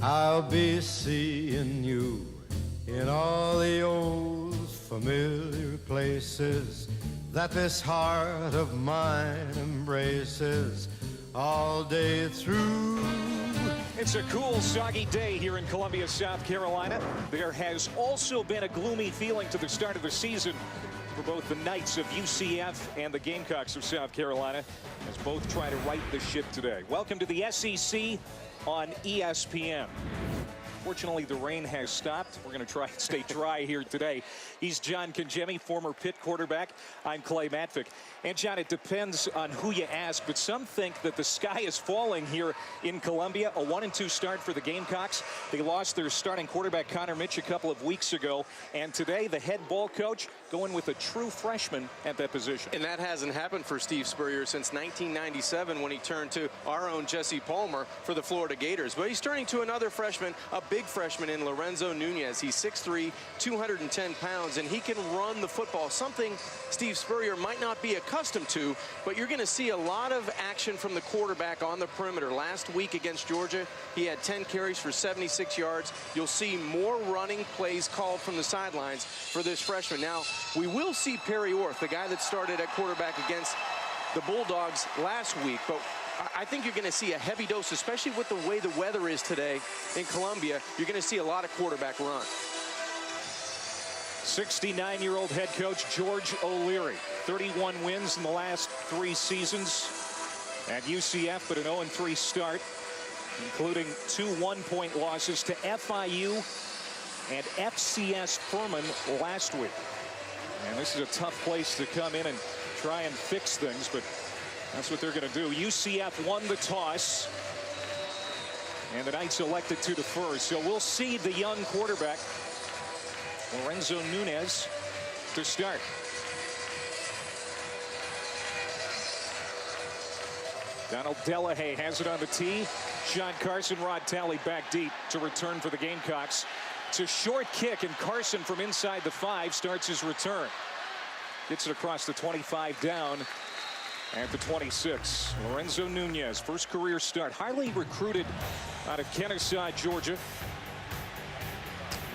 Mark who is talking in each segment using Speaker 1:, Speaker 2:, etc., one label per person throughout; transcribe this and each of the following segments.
Speaker 1: I'll be seeing you in all the old familiar places that this heart of mine embraces all day through.
Speaker 2: It's a cool, soggy day here in Columbia, South Carolina. There has also been a gloomy feeling to the start of the season for both the Knights of UCF and the Gamecocks of South Carolina, as both try to right the ship today. Welcome to the SEC on ESPN. Fortunately, the rain has stopped. We're going to try and stay dry here today. He's John Congemi, former Pitt quarterback. I'm Clay Matvick. And, John, it depends on who you ask, but some think that the sky is falling here in Columbia. A 1-2 start for the Gamecocks. They lost their starting quarterback, Connor Mitch, a couple of weeks ago. And today, the head ball coach going with a true freshman at that position.
Speaker 3: And that hasn't happened for Steve Spurrier since 1997 when he turned to our own Jesse Palmer for the Florida Gators. But he's turning to another freshman, a big freshman in Lorenzo Nunez. He's 6'3", 210 pounds, and he can run the football, something Steve Spurrier might not be accustomed to, but you're going to see a lot of action from the quarterback on the perimeter. Last week against Georgia, he had 10 carries for 76 yards. You'll see more running plays called from the sidelines for this freshman. Now, we will see Perry Orth, the guy that started at quarterback against the Bulldogs last week, but I think you're going to see a heavy dose, especially with the way the weather is today in Columbia. You're going to see a lot of quarterback run.
Speaker 2: 69-year-old head coach George O'Leary, 31 wins in the last 3 seasons at UCF, but an 0-3 start, including 2 one-point losses to FIU and FCS Furman last week. And this is a tough place to come in and try and fix things, but that's what they're going to do. UCF won the toss, and the Knights elected to defer. So we'll see the young quarterback, Lorenzo Nunez, to start. Donald Delahaye has it on the tee. Sean Carson, Rod Talley back deep to return for the Gamecocks. It's a short kick, and Carson from inside the 5 starts his return. Gets it across the 25 down at the 26. Lorenzo Nunez, first career start. Highly recruited out of Kennesaw, Georgia.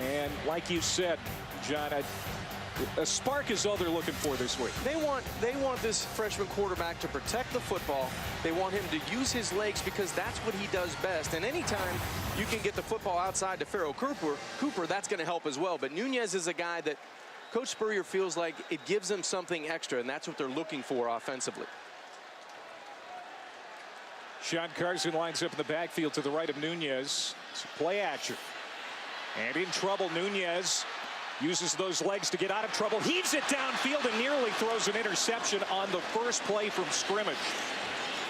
Speaker 2: And like you said, John, a spark is all they're looking for this week.
Speaker 3: They want this freshman quarterback to protect the football. They want him to use his legs because that's what he does best. And anytime you can get the football outside to Pharaoh Cooper, that's going to help as well. But Nunez is a guy that Coach Spurrier feels like it gives them something extra, and that's what they're looking for offensively.
Speaker 2: Sean Carson lines up in the backfield to the right of Nunez. It's play action. And in trouble, Nunez uses those legs to get out of trouble. Heaves it downfield and nearly throws an interception on the first play from scrimmage.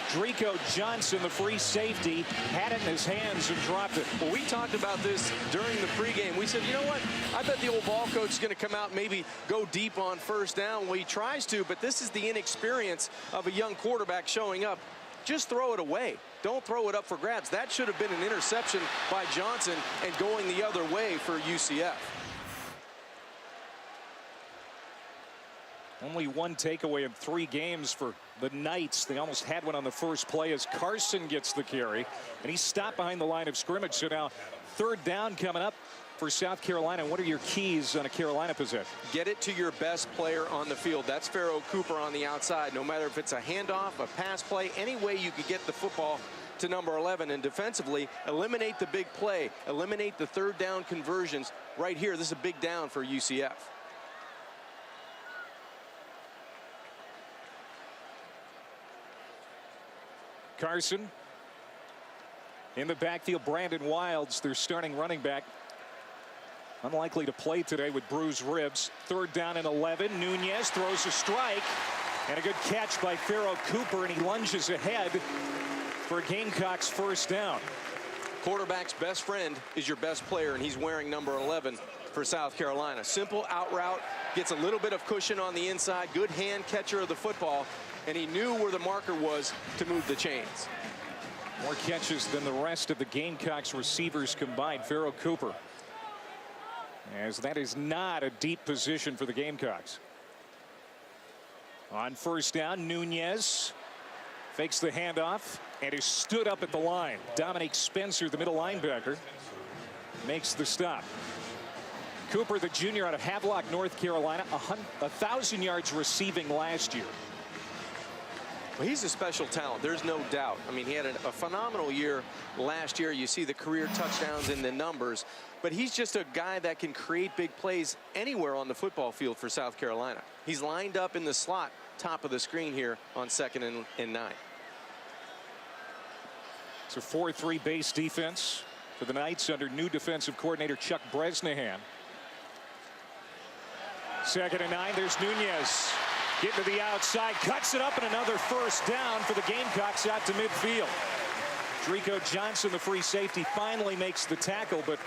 Speaker 2: Drico Johnson, the free safety, had it in his hands and dropped it.
Speaker 3: Well, we talked about this during the pregame. We said, you know what? I bet the old ball coach is going to come out and maybe go deep on first down. Well, he tries to, but this is the inexperience of a young quarterback showing up. Just throw it away. Don't throw it up for grabs. That should have been an interception by Johnson and going the other way for UCF.
Speaker 2: Only one takeaway in 3 games for the Knights. They almost had one on the first play as Carson gets the carry, and he's stopped behind the line of scrimmage. So now 3rd down coming up for South Carolina. What are your keys on a Carolina possession?
Speaker 3: Get it to your best player on the field. That's Pharaoh Cooper on the outside. No matter if it's a handoff, a pass play, any way you could get the football to number 11. And defensively, eliminate the big play. Eliminate the 3rd down conversions. Right here, this is a big down for UCF.
Speaker 2: Carson in the backfield. Brandon Wilds, their starting running back, unlikely to play today with bruised ribs. 3rd down and 11. Nunez throws a strike and a good catch by Pharaoh Cooper, and he lunges ahead for Gamecocks' 1st down.
Speaker 3: Quarterback's best friend is your best player, and he's wearing number 11 for South Carolina. Simple out route, gets a little bit of cushion on the inside, good hand catcher of the football, and he knew where the marker was to move the chains.
Speaker 2: More catches than the rest of the Gamecocks receivers combined. Pharaoh Cooper, as that is not a deep position for the Gamecocks. On 1st down, Nunez Fakes the handoff and is stood up at the line. Dominique Spencer, the middle linebacker, makes the stop. Cooper, the junior out of Havelock, North Carolina, 1,000 yards receiving last year.
Speaker 3: Well, he's a special talent. There's no doubt. I mean, he had a phenomenal year last year. You see the career touchdowns in the numbers. But he's just a guy that can create big plays anywhere on the football field for South Carolina. He's lined up in the slot, top of the screen here on 2nd and 9.
Speaker 2: It's a 4-3 base defense for the Knights under new defensive coordinator Chuck Bresnahan. 2nd and 9. There's Nunez. Getting to the outside, cuts it up, and another first down for the Gamecocks out to midfield. Drico Johnson, the free safety, finally makes the tackle, but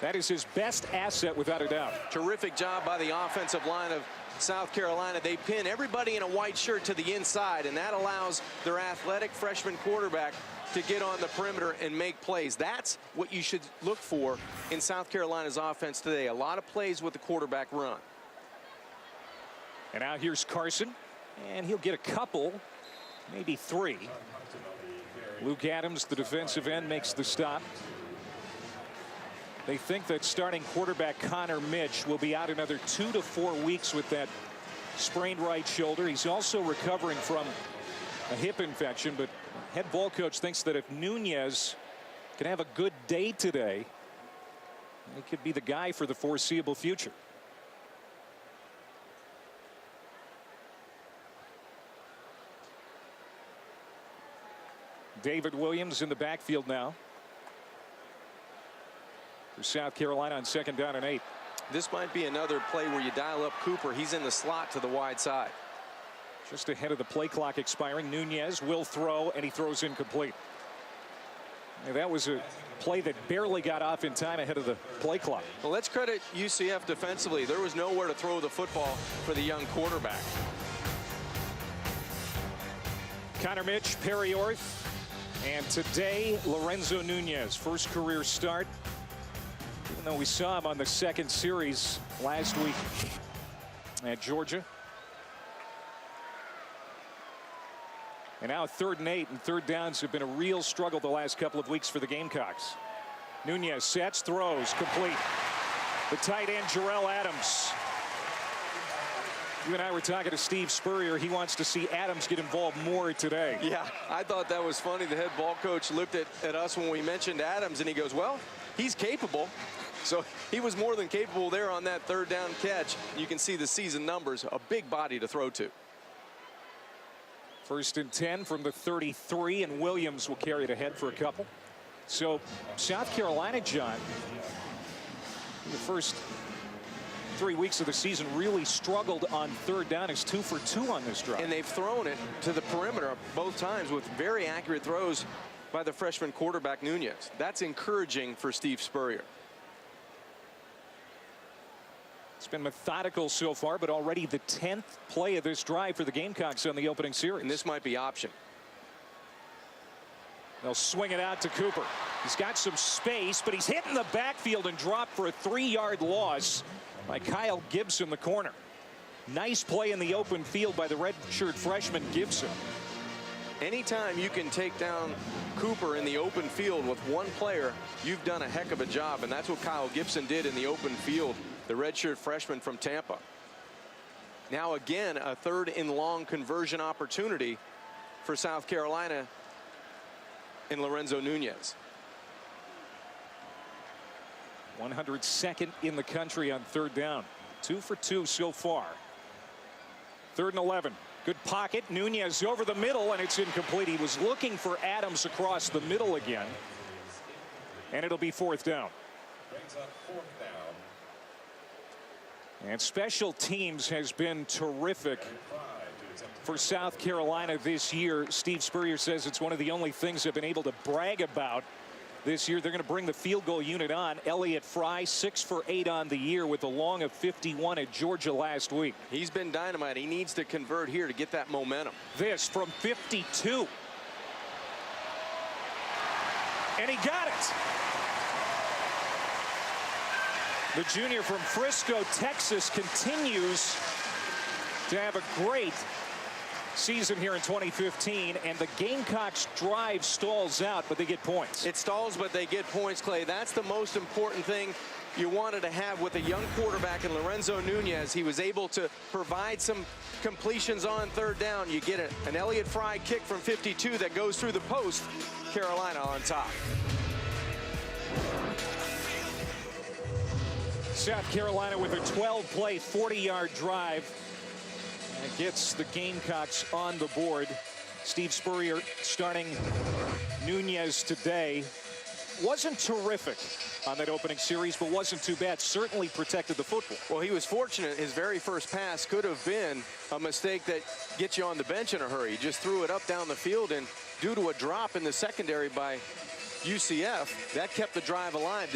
Speaker 2: that is his best asset without a doubt.
Speaker 3: Terrific job by the offensive line of South Carolina. They pin everybody in a white shirt to the inside, and that allows their athletic freshman quarterback to get on the perimeter and make plays. That's what you should look for in South Carolina's offense today. A lot of plays with the quarterback run.
Speaker 2: And now here's Carson, and he'll get a couple, maybe 3. Luke Adams, the defensive end, makes the stop. They think that starting quarterback Connor Mitch will be out another 2 to 4 weeks with that sprained right shoulder. He's also recovering from a hip infection, but head ball coach thinks that if Nunez can have a good day today, he could be the guy for the foreseeable future. David Williams in the backfield now for South Carolina on 2nd down and 8.
Speaker 3: This might be another play where you dial up Cooper. He's in the slot to the wide side.
Speaker 2: Just ahead of the play clock expiring. Nunez will throw, and he throws incomplete. And that was a play that barely got off in time ahead of the play clock.
Speaker 3: Well, let's credit UCF defensively. There was nowhere to throw the football for the young quarterback.
Speaker 2: Connor Mitch, Perry Orth, and today Lorenzo Nunez, first career start, even though we saw him on the 2nd series last week at Georgia. And now 3rd and 8, and 3rd downs have been a real struggle the last couple of weeks for the Gamecocks. Nunez sets, throws, complete. The tight end Jarrell Adams. You and I were talking to Steve Spurrier. He wants to see Adams get involved more today.
Speaker 3: Yeah, I thought that was funny. The head ball coach looked at us when we mentioned Adams, and he goes, well, he's capable. So he was more than capable there on that 3rd down catch. You can see the season numbers, a big body to throw to.
Speaker 2: 1st and 10 from the 33, and Williams will carry it ahead for a couple. So South Carolina, John, in the first 3 weeks of the season really struggled on 3rd down. It's 2 for 2 on this drive.
Speaker 3: And they've thrown it to the perimeter both times with very accurate throws by the freshman quarterback Nunez. That's encouraging for Steve Spurrier.
Speaker 2: It's been methodical so far, but already the 10th play of this drive for the Gamecocks on the opening series.
Speaker 3: And this might be option.
Speaker 2: They'll swing it out to Cooper. He's got some space, but he's hit in the backfield and dropped for a 3-yard loss by Kyle Gibson, the corner. Nice play in the open field by the redshirt freshman Gibson.
Speaker 3: Anytime you can take down Cooper in the open field with one player, you've done a heck of a job, and that's what Kyle Gibson did in the open field, the redshirt freshman from Tampa. Now again, a 3rd and long conversion opportunity for South Carolina in Lorenzo Nunez.
Speaker 2: 102nd in the country on 3rd down. 2 for 2 so far. 3rd and 11. Good pocket. Nunez over the middle, and it's incomplete. He was looking for Adams across the middle again. And it'll be 4th down. And special teams has been terrific for South Carolina this year. Steve Spurrier says it's one of the only things they've been able to brag about this year. They're going to bring the field goal unit on. Elliott Fry, 6 for 8 on the year with a long of 51 at Georgia last week.
Speaker 3: He's been dynamite. He needs to convert here to get that momentum.
Speaker 2: This from 52. And he got it. The junior from Frisco, Texas, continues to have a great season here in 2015, and the Gamecocks drive stalls out, but they get points.
Speaker 3: It stalls, but they get points, Clay. That's the most important thing you wanted to have with a young quarterback in Lorenzo Nunez. He was able to provide some completions on third down. You get an Elliott Fry kick from 52 that goes through the post. Carolina on top.
Speaker 2: South Carolina with a 12-play, 40-yard drive. And gets the Gamecocks on the board. Steve Spurrier starting Nunez today. Wasn't terrific on that opening series, but wasn't too bad. Certainly protected the football.
Speaker 3: Well, he was fortunate. His very first pass could have been a mistake that gets you on the bench in a hurry. He just threw it up down the field, and due to a drop in the secondary by UCF, that kept the drive alive.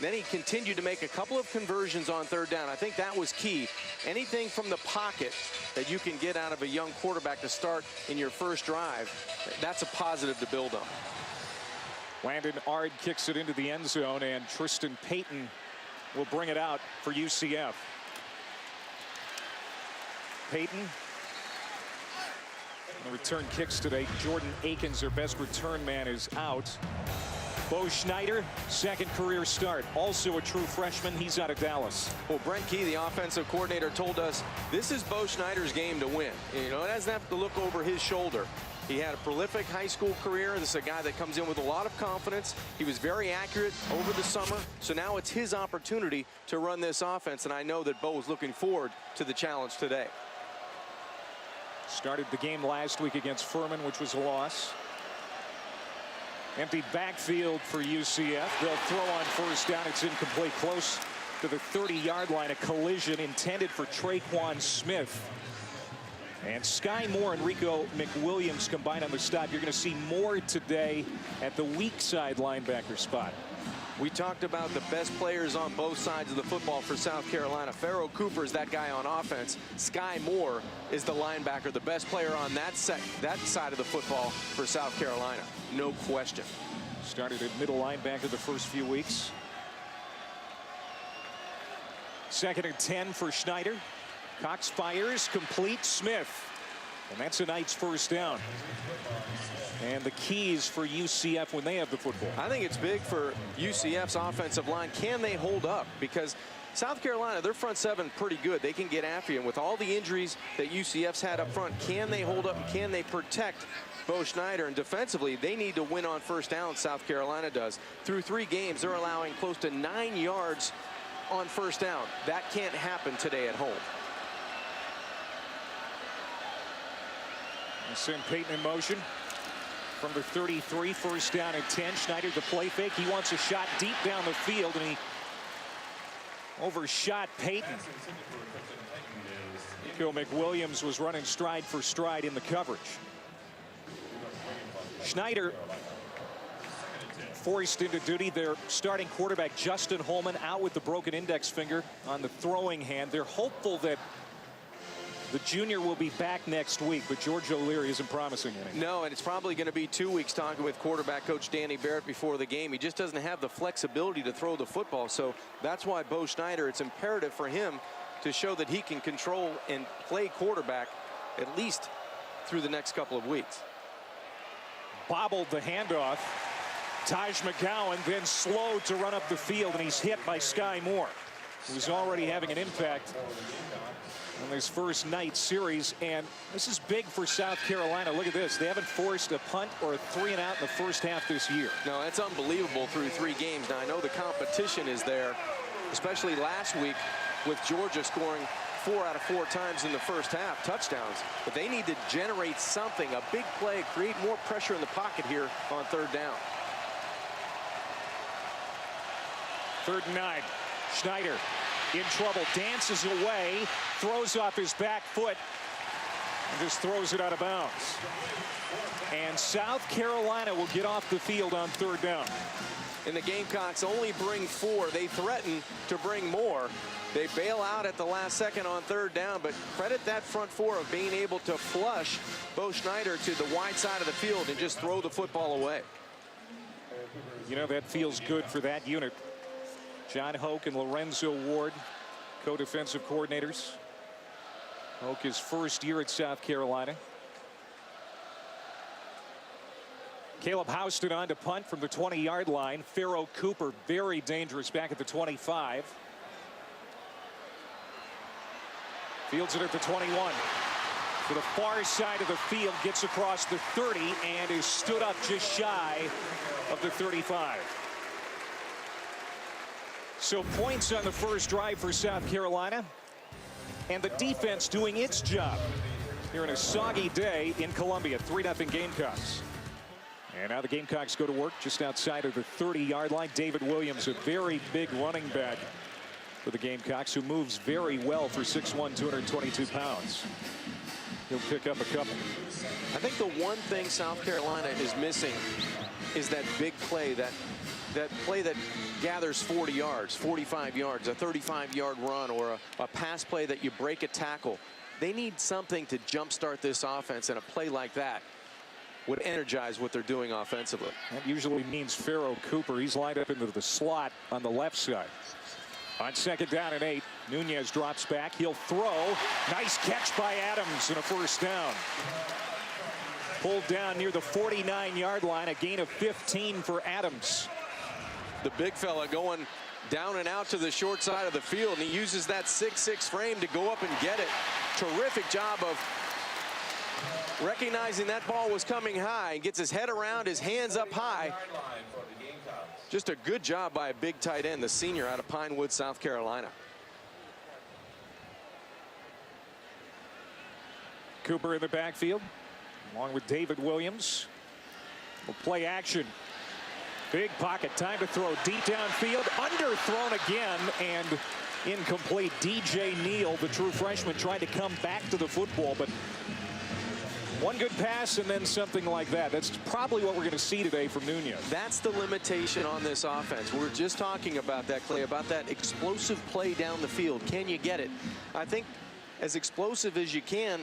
Speaker 3: Then he continued to make a couple of conversions on third down. I think that was key. Anything from the pocket that you can get out of a young quarterback to start in your first drive, that's a positive to build on.
Speaker 2: Landon Ard kicks it into the end zone, and Tristan Payton will bring it out for UCF. Payton. The return kicks today. Jordan Akins, their best return man, is out. Bo Schneider, second career start. Also a true freshman. He's out of Dallas.
Speaker 3: Well, Brent Key, the offensive coordinator, told us this is Bo Schneider's game to win. You know, it doesn't have to look over his shoulder. He had a prolific high school career. This is a guy that comes in with a lot of confidence. He was very accurate over the summer. So now it's his opportunity to run this offense. And I know that Bo is looking forward to the challenge today.
Speaker 2: Started the game last week against Furman, which was a loss. Empty backfield for UCF. They'll throw on first down. It's incomplete, close to the 30-yard line. A collision intended for Traquan Smith. And Sky Moore and Rico McWilliams combined on the stop. You're going to see Moore today at the weak side linebacker spot.
Speaker 3: We talked about the best players on both sides of the football for South Carolina. Farrell Cooper is that guy on offense. Sky Moore is the linebacker, the best player on that side of the football for South Carolina. No question.
Speaker 2: Started at middle linebacker the first few weeks. 2nd and 10 for Schneider. Cox fires, complete. Smith. And that's a Knights first down. And the keys for UCF when they have the football.
Speaker 3: I think it's big for UCF's offensive line. Can they hold up? Because South Carolina, their front seven pretty good. They can get after you. And with all the injuries that UCF's had up front, can they hold up and can they protect Bo Schneider? And defensively, they need to win on first down. South Carolina does. Through 3 games, they're allowing close to 9 yards on first down. That can't happen today at home.
Speaker 2: And send Payton in motion. From the 33, first down and 10. Schneider the play fake. He wants a shot deep down the field, and he overshot Payton. Nico McWilliams was running stride for stride in the coverage. Schneider forced into duty. Their starting quarterback Justin Holman out with the broken index finger on the throwing hand. They're hopeful that the junior will be back next week, but George Leary isn't promising anything.
Speaker 3: No, and it's probably going to be 2 weeks talking with quarterback coach Danny Barrett before the game. He just doesn't have the flexibility to throw the football. So that's why Bo Schneider, it's imperative for him to show that he can control and play quarterback at least through the next couple of weeks.
Speaker 2: Bobbled the handoff. Taj McGowan then slowed to run up the field, and he's hit by Sky Moore, who's already having an impact in this first night series. And this is big for South Carolina. Look at this. They haven't forced a punt or a 3-and-out in the first half this year.
Speaker 3: No, that's unbelievable through 3 games. Now, I know the competition is there, especially last week with Georgia scoring 4 out of 4 times in the first half, touchdowns. But they need to generate something, a big play, create more pressure in the pocket here on third down.
Speaker 2: 3rd and 9. Schneider in trouble, dances away, throws off his back foot, and just throws it out of bounds. And South Carolina will get off the field on 3rd down.
Speaker 3: And the Gamecocks only bring 4. They threaten to bring more. They bail out at the last second on 3rd down, but credit that front 4 of being able to flush Bo Schneider to the wide side of the field and just throw the football away.
Speaker 2: You know, that feels good for that unit. John Hoke and Lorenzo Ward, co-defensive coordinators. Hoke his first year at South Carolina. Caleb Houston on to punt from the 20-yard line. Pharaoh Cooper, very dangerous back at the 25. Fields it at the 21. To the far side of the field, gets across the 30 and is stood up just shy of the 35. So points on the first drive for South Carolina, and the defense doing its job here in a soggy day in Columbia. 3-0 Gamecocks. And now the Gamecocks go to work just outside of the 30-yard line. David Williams, a very big running back for the Gamecocks, who moves very well for 6'1", 222 pounds. He'll pick up a couple.
Speaker 3: I think the one thing South Carolina is missing is that big play, that play that gathers 40 yards, 45 yards, a 35-yard run, or a pass play that you break a tackle. They need something to jumpstart this offense, and a play like that would energize what they're doing offensively.
Speaker 2: That usually means Pharaoh Cooper. He's lined up into the slot on the left side. On 2nd down and 8, Nunez drops back. He'll throw. Nice catch by Adams and a first down. Pulled down near the 49-yard line. A gain of 15 for Adams.
Speaker 3: The big fella going down and out to the short side of the field, and he uses that 6'6" frame to go up and get it. Terrific job of recognizing that ball was coming high, and gets his head around, his hands up high. Just a good job by a big tight end, the senior out of Pinewood, South Carolina.
Speaker 2: Cooper in the backfield, along with David Williams. Will play action. Big pocket, time to throw deep downfield, underthrown again, and incomplete. DJ Neal, the true freshman, tried to come back to the football, but one good pass and then something like that. That's probably what we're going to see today from Nunez.
Speaker 3: That's the limitation on this offense. We're just talking about that, Clay, about that explosive play down the field. Can you get it? I think as explosive as you can,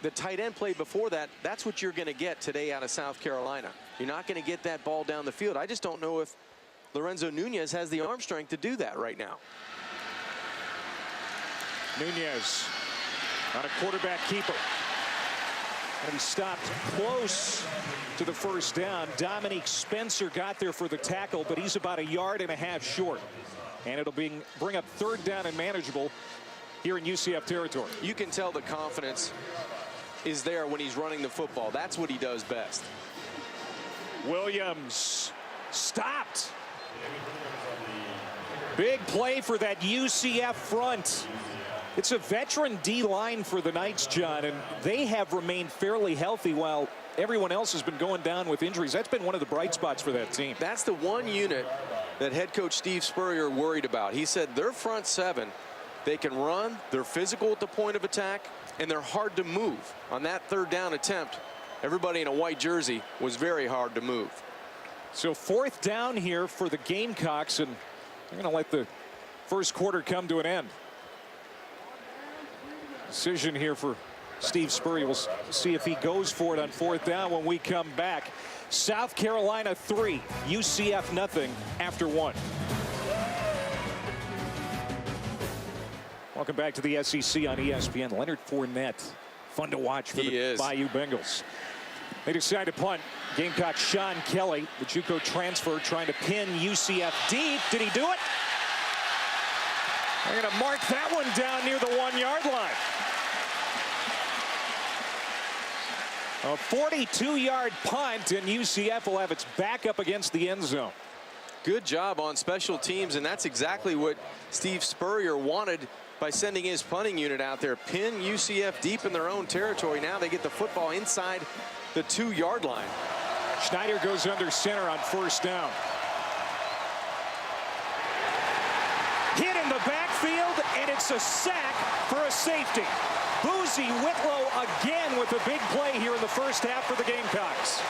Speaker 3: the tight end play before that, that's what you're going to get today out of South Carolina. You're not going to get that ball down the field. I just don't know if Lorenzo Nunez has the arm strength to do that right now.
Speaker 2: Nunez on a quarterback keeper. And he stopped close to the first down. Dominique Spencer got there for the tackle, but he's about 1.5 yards short. And it'll bring up 3rd down and manageable here in UCF territory.
Speaker 3: You can tell the confidence is there when he's running the football. That's what he does best.
Speaker 2: Williams stopped. Big play for that UCF front. It's a veteran D-line for the Knights, John, and they have remained fairly healthy while everyone else has been going down with injuries. That's been one of the bright spots for that team.
Speaker 3: That's the one unit that head coach Steve Spurrier worried about. He said their front 7, they can run, they're physical at the point of attack, and they're hard to move. On that 3rd down attempt, everybody in a white jersey was very hard to move.
Speaker 2: So 4th down here for the Gamecocks, and they're going to let the first quarter come to an end. Decision here for Steve Spurrier. We'll see if he goes for it on 4th down when we come back. South Carolina 3, UCF 0 after 1. Welcome back to the SEC on ESPN. Leonard Fournette, fun to watch for the Bayou Bengals. They decide to punt. Gamecock Sean Kelly, the JUCO transfer, trying to pin UCF deep. Did he do it? They're going to mark that one down near the 1-yard line. A 42-yard punt, and UCF will have its back up against the end zone.
Speaker 3: Good job on special teams, and that's exactly what Steve Spurrier wanted by sending his punting unit out there. Pin UCF deep in their own territory. Now they get the football inside the 2-yard line.
Speaker 2: Schneider goes under center on 1st down. Hit in the backfield, and it's a sack for a safety. Boozy Whitlow again with a big play here in the first half for the Gamecocks.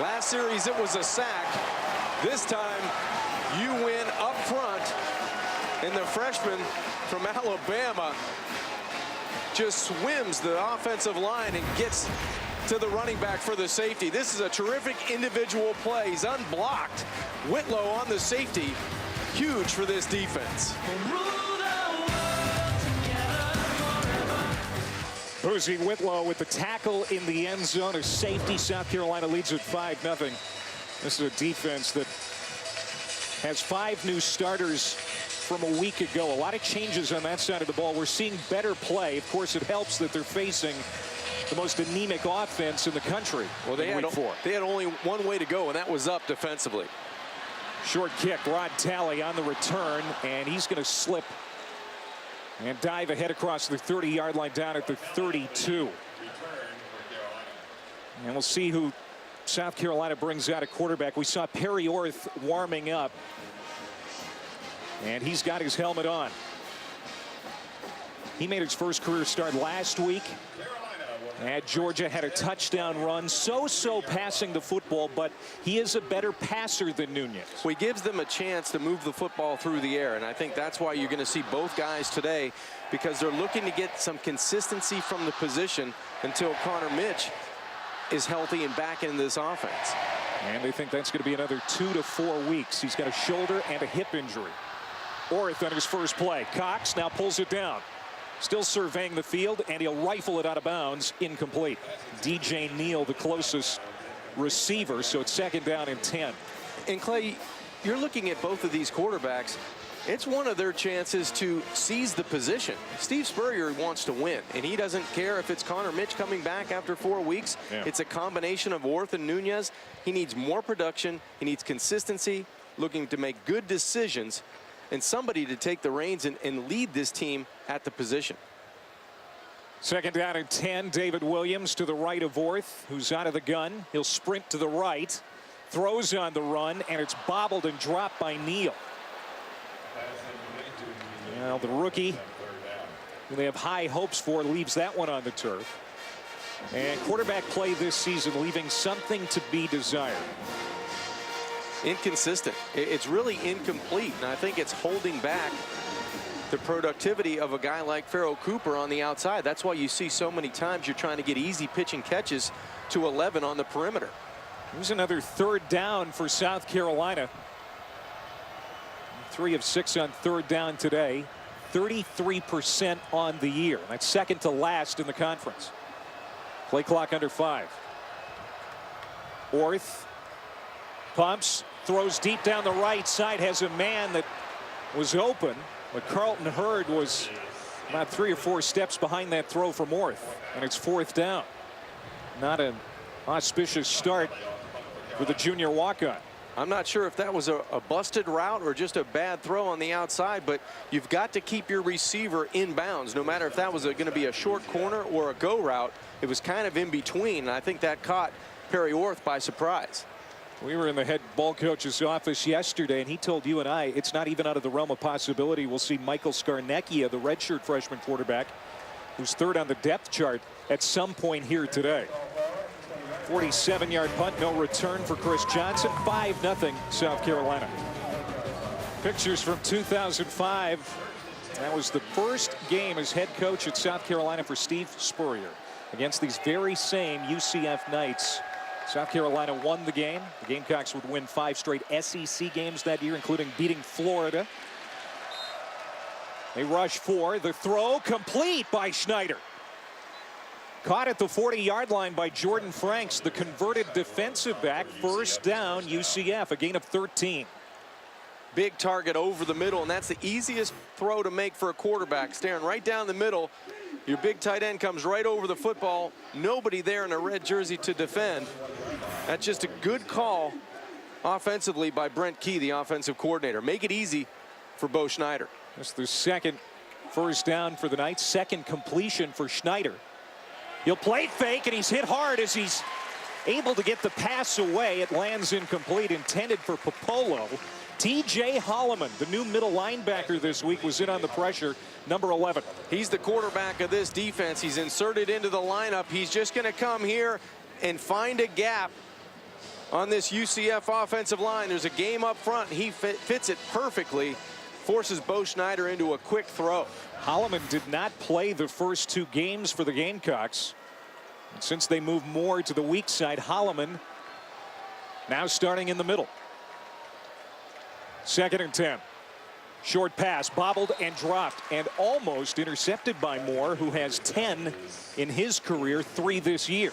Speaker 3: Last series it was a sack. This time you win up front, and the freshman from Alabama just swims the offensive line and gets to the running back for the safety. This is a terrific individual play. He's unblocked. Whitlow on the safety. Huge for this defense.
Speaker 2: Hosea Whitlow with the tackle in the end zone. A safety. South Carolina leads at 5-0. This is a defense that has 5 new starters from a week ago. A lot of changes on that side of the ball. We're seeing better play. Of course, it helps that they're facing the most anemic offense in the country.
Speaker 3: Well, they had only one way to go, and that was up defensively.
Speaker 2: Short kick. Rod Talley on the return, and he's going to slip and dive ahead across the 30-yard line down at the 32. And we'll see who South Carolina brings out a quarterback. We saw Perry Orth warming up, and he's got his helmet on. He made his first career start last week at Georgia, had a touchdown run, so passing the football, but he is a better passer than Nunez.
Speaker 3: Well, he gives them a chance to move the football through the air, and I think that's why you're going to see both guys today, because they're looking to get some consistency from the position until Connor Mitch is healthy and back into this offense.
Speaker 2: And they think that's going to be another 2 to 4 weeks. He's got a shoulder and a hip injury. Orth on his first play. Cox now pulls it down. Still surveying the field, and he'll rifle it out of bounds. Incomplete. DJ Neal, the closest receiver, so it's 2nd down and 10.
Speaker 3: And Clay, you're looking at both of these quarterbacks. It's one of their chances to seize the position. Steve Spurrier wants to win, and he doesn't care if it's Connor Mitch coming back after 4 weeks.
Speaker 2: Yeah.
Speaker 3: It's a combination of Orth and Nunez. He needs more production. He needs consistency, looking to make good decisions, and somebody to take the reins and lead this team at the position.
Speaker 2: 2nd down and 10. David Williams to the right of Orth, who's out of the gun. He'll sprint to the right, throws on the run, and it's bobbled and dropped by Neal. Well, the rookie, who they have high hopes for, leaves that one on the turf. And quarterback play this season leaving something to be desired.
Speaker 3: Inconsistent. It's really incomplete, and I think it's holding back the productivity of a guy like Pharoh Cooper on the outside. That's why you see so many times you're trying to get easy pitch and catches to 11 on the perimeter.
Speaker 2: Here's another 3rd down for South Carolina. 3 of 6 on 3rd down today. 33% on the year. That's 2nd to last in the conference. Play clock under 5. Orth pumps, throws deep down the right side, has a man that was open, but Carlton Hurd was about 3 or 4 steps behind that throw from Orth, and it's 4th down. Not an auspicious start for the junior walk-on.
Speaker 3: I'm not sure if that was a busted route or just a bad throw on the outside, but you've got to keep your receiver in bounds, no matter if that was going to be a short corner or a go route. It was kind of in between, and I think that caught Perry Orth by surprise.
Speaker 2: We were in the head ball coach's office yesterday, and he told you and I it's not even out of the realm of possibility we'll see Michael Scarnecchia, the redshirt freshman quarterback, who's 3rd on the depth chart, at some point here today. 47-yard punt, no return for Chris Johnson. 5-0 South Carolina. Pictures from 2005. That was the first game as head coach at South Carolina for Steve Spurrier against these very same UCF Knights. South Carolina won the game. The Gamecocks would win 5 straight SEC games that year, including beating Florida. They rush 4. The throw complete by Schneider. Caught at the 40-yard line by Jordan Franks, the converted defensive back. 1st down, UCF, a gain of 13.
Speaker 3: Big target over the middle, and that's the easiest throw to make for a quarterback. Staring right down the middle. Your big tight end comes right over the football. Nobody there in a red jersey to defend. That's just a good call offensively by Brent Key, the offensive coordinator. Make it easy for Bo Schneider.
Speaker 2: That's the 2nd 1st down for the Knights. 2nd completion for Schneider. He'll play fake, and he's hit hard as he's able to get the pass away. It lands incomplete, intended for Popolo. TJ Holloman, the new middle linebacker this week, was in on the pressure, number 11.
Speaker 3: He's the quarterback of this defense. He's inserted into the lineup. He's just going to come here and find a gap on this UCF offensive line. There's a game up front. He fits it perfectly, forces Bo Schneider into a quick throw.
Speaker 2: Holloman did not play the first 2 games for the Gamecocks. And since they moved more to the weak side, Holloman now starting in the middle. 2nd and 10. Short pass, bobbled and dropped, and almost intercepted by Moore, who has 10 in his career, 3 this year.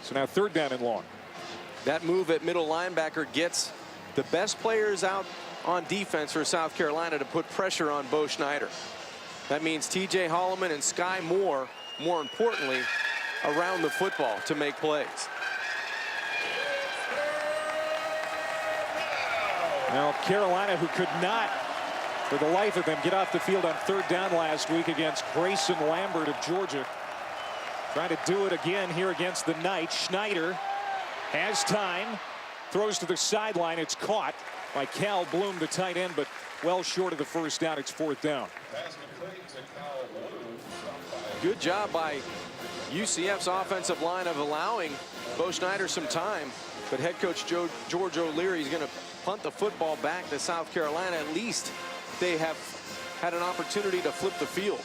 Speaker 2: So now 3rd down and long.
Speaker 3: That move at middle linebacker gets the best players out on defense for South Carolina to put pressure on Bo Schneider. That means T.J. Holloman and Sky Moore, more importantly, around the football to make plays.
Speaker 2: Now Carolina, who could not for the life of them get off the field on 3rd down last week against Grayson Lambert of Georgia, trying to do it again here against the Knights. Schneider has time, throws to the sideline. It's caught by Cal Bloom, the tight end, but well short of the 1st down. It's 4th down.
Speaker 3: Good job by UCF's offensive line of allowing Bo Schneider some time, but head coach George O'Leary is going to punt the football back to South Carolina. At least they have had an opportunity to flip the field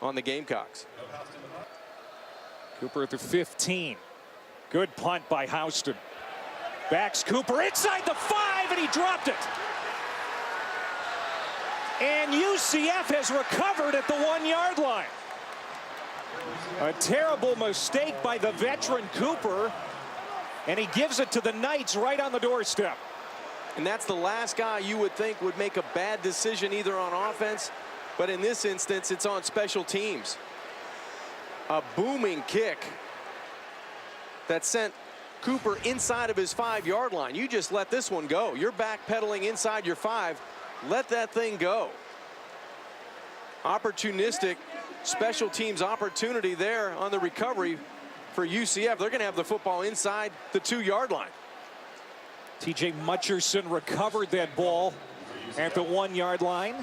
Speaker 3: on the Gamecocks.
Speaker 2: Cooper at the 15. Good punt by Houston. Backs Cooper inside the 5, and he dropped it. And UCF has recovered at the 1-yard line. A terrible mistake by the veteran Cooper, and he gives it to the Knights right on the doorstep.
Speaker 3: And that's the last guy you would think would make a bad decision either on offense, but in this instance it's on special teams. A booming kick that sent Cooper inside of his 5-yard line. You just let this one go. You're backpedaling inside your 5. Let that thing go. Opportunistic special teams opportunity there on the recovery for UCF. They're going to have the football inside the 2-yard line.
Speaker 2: TJ Mutcherson recovered that ball at the 1-yard line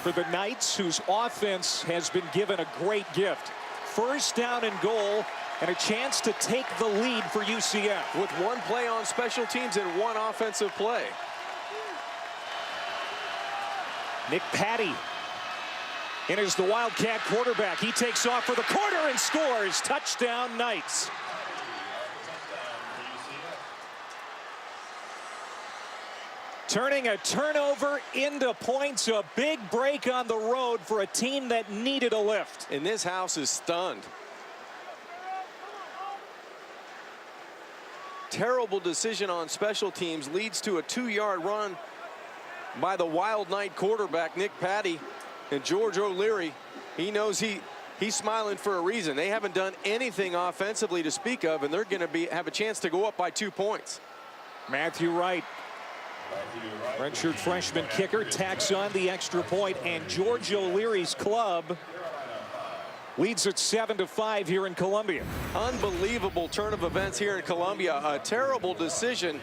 Speaker 2: for the Knights, whose offense has been given a great gift. 1st down and goal, and a chance to take the lead for UCF.
Speaker 3: With 1 play on special teams and 1 offensive play.
Speaker 2: Nick Patty in as the Wildcat quarterback. He takes off for the corner and scores. Touchdown, Knights. Turning a turnover into points. A big break on the road for a team that needed a lift.
Speaker 3: And this house is stunned. Terrible decision on special teams leads to a 2-yard run by the Wild Knight quarterback, Nick Patty. And George O'Leary, he knows he's smiling for a reason. They haven't done anything offensively to speak of, and they're going to have a chance to go up by 2 points.
Speaker 2: Matthew Wright, redshirt freshman kicker, tacks on the extra point, and George O'Leary's club leads at 7-5 here in Columbia.
Speaker 3: Unbelievable turn of events here in Columbia. A terrible decision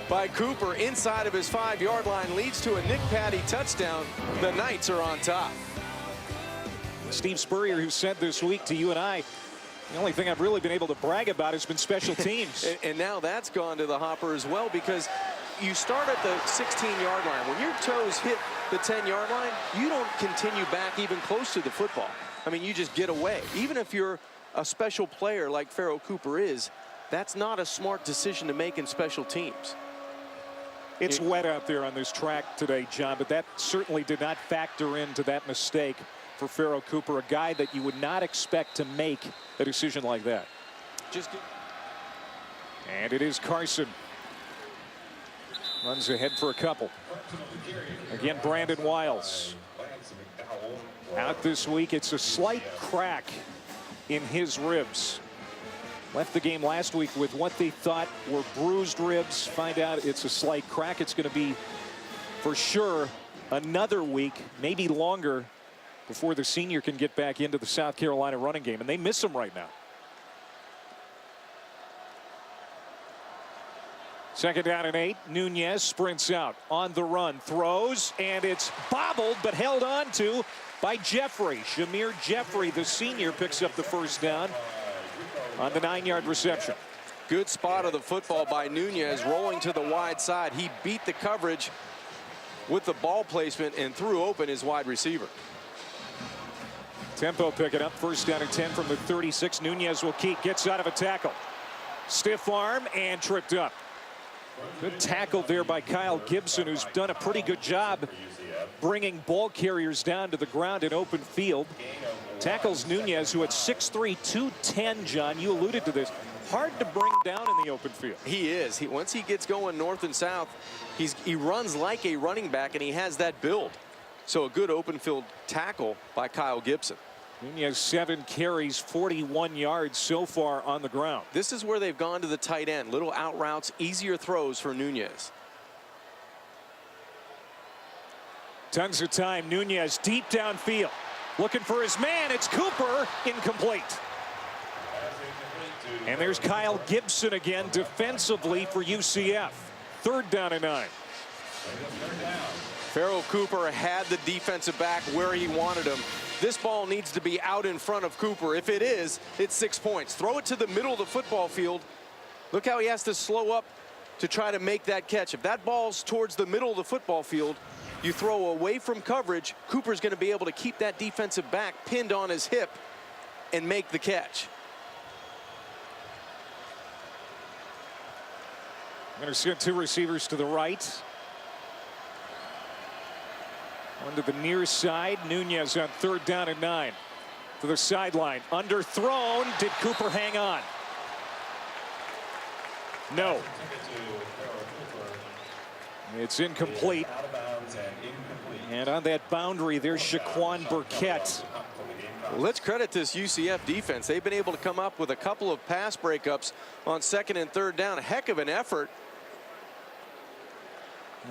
Speaker 3: by Cooper inside of his 5-yard line leads to a Nick Patty touchdown. The Knights are on top.
Speaker 2: Steve Spurrier, who said this week to you and I, the only thing I've really been able to brag about has been special teams.
Speaker 3: and now that's gone to the hopper as well, because you start at the 16-yard line. When your toes hit the 10-yard line, you don't continue back even close to the football. I mean, you just get away. Even if you're a special player like Pharoh Cooper is, that's not a smart decision to make in special teams.
Speaker 2: It's wet out there on this track today, John, but that certainly did not factor into that mistake for Pharoh Cooper, a guy that you would not expect to make a decision like that. And it is Carson. Runs ahead for a couple. Again, Brandon Wiles out this week. It's a slight crack in his ribs. Left the game last week with what they thought were bruised ribs. Find out it's a slight crack. It's going to be, for sure, another week, maybe longer, before the senior can get back into the South Carolina running game. And they miss him right now. 2nd down and 8. Nunez sprints out on the run, throws, and it's bobbled but held on to by Jeffrey. Shamir Jeffrey, the senior, picks up the 1st down on the 9-yard reception.
Speaker 3: Good spot of the football by Nunez, rolling to the wide side. He beat the coverage with the ball placement and threw open his wide receiver.
Speaker 2: Tempo picking up. 1st down and 10 from the 36. Nunez will keep, gets out of a tackle. Stiff arm and tripped up. Good tackle there by Kyle Gibson, who's done a pretty good job bringing ball carriers down to the ground in open field. Tackles Nunez, who at 6'3", 210, John, you alluded to this. Hard to bring down in the open field.
Speaker 3: He is. Once he gets going north and south, he runs like a running back, and he has that build. So a good open field tackle by Kyle Gibson.
Speaker 2: Nunez 7 carries, 41 yards so far on the ground.
Speaker 3: This is where they've gone to the tight end. Little out routes, easier throws for Nunez.
Speaker 2: Tons of time. Nunez deep downfield. Looking for his man. It's Cooper. Incomplete. And there's Kyle Gibson again defensively for UCF. 3rd down and 9.
Speaker 3: Farrell Cooper had the defensive back where he wanted him. This ball needs to be out in front of Cooper. If it is, it's 6 points. Throw it to the middle of the football field. Look how he has to slow up to try to make that catch. If that ball's towards the middle of the football field, you throw away from coverage, Cooper's going to be able to keep that defensive back pinned on his hip and make the catch.
Speaker 2: I'm going to send 2 receivers to the right. One to the near side. Nunez on 3rd down and 9. To the sideline. Underthrown. Did Cooper hang on? No. It's incomplete. And on that boundary, there's Shaquan Burkett.
Speaker 3: Well, let's credit this UCF defense. They've been able to come up with a couple of pass breakups on 2nd and 3rd down. A heck of an effort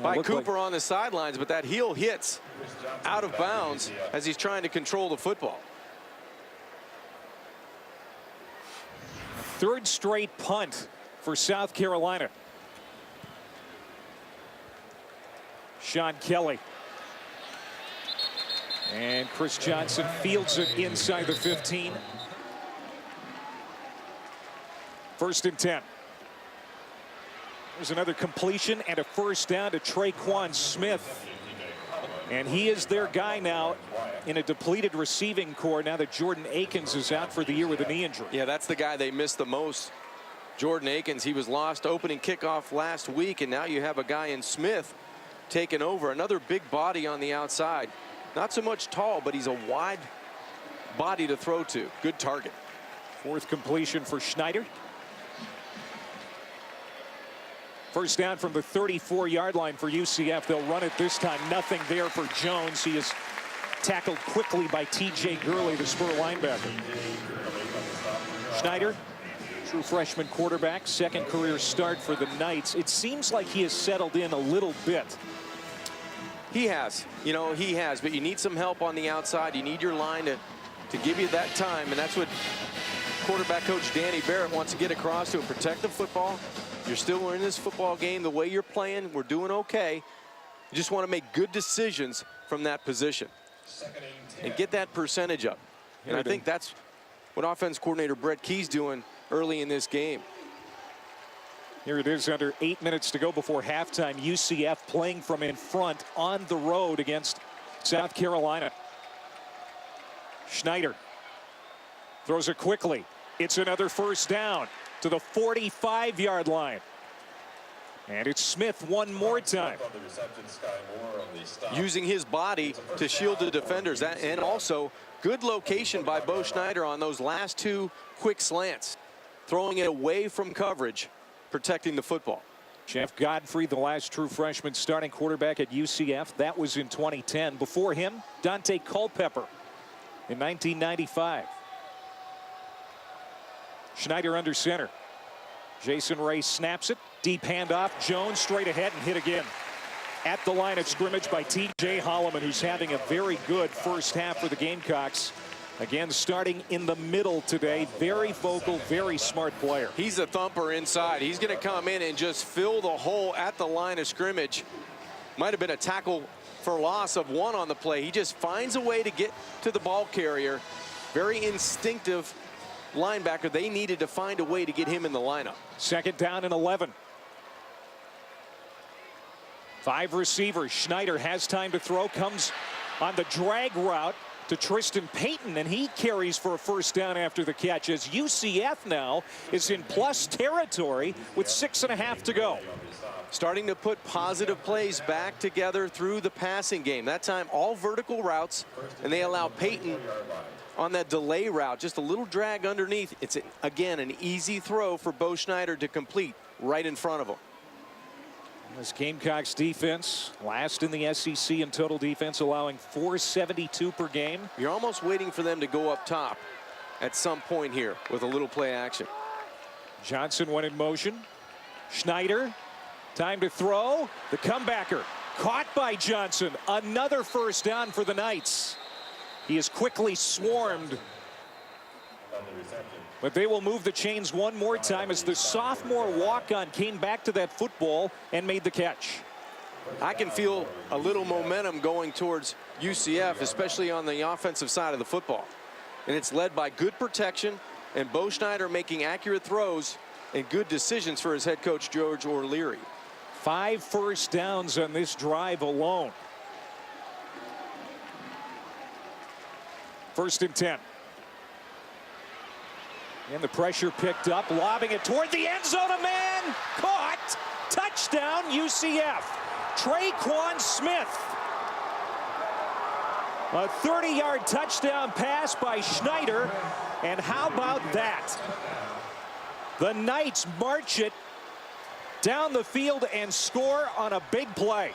Speaker 3: by Cooper on the sidelines, but that heel hits out of bounds as he's trying to control the football.
Speaker 2: 3rd straight punt for South Carolina. Sean Kelly. And Chris Johnson fields it inside the 15. 1st and 10. There's another completion and a 1st down to Traquan Smith. And he is their guy now in a depleted receiving core now that Jordan Akins is out for the year with a knee injury.
Speaker 3: Yeah, that's the guy they missed the most. Jordan Akins, he was lost opening kickoff last week, and now you have a guy in Smith taking over. Another big body on the outside. Not so much tall, but he's a wide body to throw to. Good target.
Speaker 2: 4th completion for Schneider. 1st down from the 34-yard line for UCF. They'll run it this time. Nothing there for Jones. He is tackled quickly by T.J. Gurley, the Spur linebacker. Schneider, true freshman quarterback, 2nd career start for the Knights. It seems like he has settled in a little bit.
Speaker 3: He has. You know, he has. But you need some help on the outside. You need your line to give you that time. And that's what quarterback coach Danny Barrett wants to get across to him. Protect the football. You're still in this football game the way you're playing. We're doing okay. You just want to make good decisions from that position and get that percentage up. And I think that's what offense coordinator Brett Key's doing early in this game.
Speaker 2: Here it is, under 8 minutes to go before halftime. UCF playing from in front on the road against South Carolina. Schneider throws it quickly. It's another 1st down to the 45-yard line. And it's Smith one more time.
Speaker 3: Using his body to shield the defenders. And also good location by Bo Schneider on those last 2 quick slants. Throwing it away from coverage, protecting the football.
Speaker 2: Jeff Godfrey, the last true freshman starting quarterback at UCF. That was in 2010. Before him, Dante Culpepper in 1995. Schneider under center. Jason Ray snaps it. Deep handoff. Jones straight ahead and hit again. At the line of scrimmage by T.J. Holloman, who's having a very good 1st half for the Gamecocks. Again, starting in the middle today. Very vocal, very smart player.
Speaker 3: He's a thumper inside. He's going to come in and just fill the hole at the line of scrimmage. Might have been a tackle for loss of 1 on the play. He just finds a way to get to the ball carrier. Very instinctive linebacker. They needed to find a way to get him in the lineup.
Speaker 2: 2nd down and 11. 5 receivers. Schneider has time to throw. Comes on the drag route to Tristan Payton, and he carries for a 1st down after the catch, as UCF now is in plus territory with 6.5 to go.
Speaker 3: starting to put positive plays back together through the passing game. That time, all vertical routes, and they allow Peyton on that delay route, just a little drag underneath. It's, again, an easy throw for Bo Schneider to complete right in front of him.
Speaker 2: This Gamecocks defense, last in the SEC in total defense, allowing 472 per game.
Speaker 3: You're almost waiting for them to go up top at some point here with a little play action.
Speaker 2: Johnson went in motion. Schneider, time to throw. The comebacker caught by Johnson. Another first down for the Knights. He is quickly swarmed, but they will move the chains one more time as the sophomore walk-on came back to that football and made the catch.
Speaker 3: I can feel a little momentum going towards UCF, especially on the offensive side of the football. And it's led by good protection and Bo Schneider making accurate throws and good decisions for his head coach, George Leary.
Speaker 2: 5 first downs on this drive alone. 1st and 10. And the pressure picked up, lobbing it toward the end zone. A man caught. Touchdown, UCF. Traquan Smith. A 30-yard touchdown pass by Schneider. And how about that? The Knights march it down the field and score on a big play.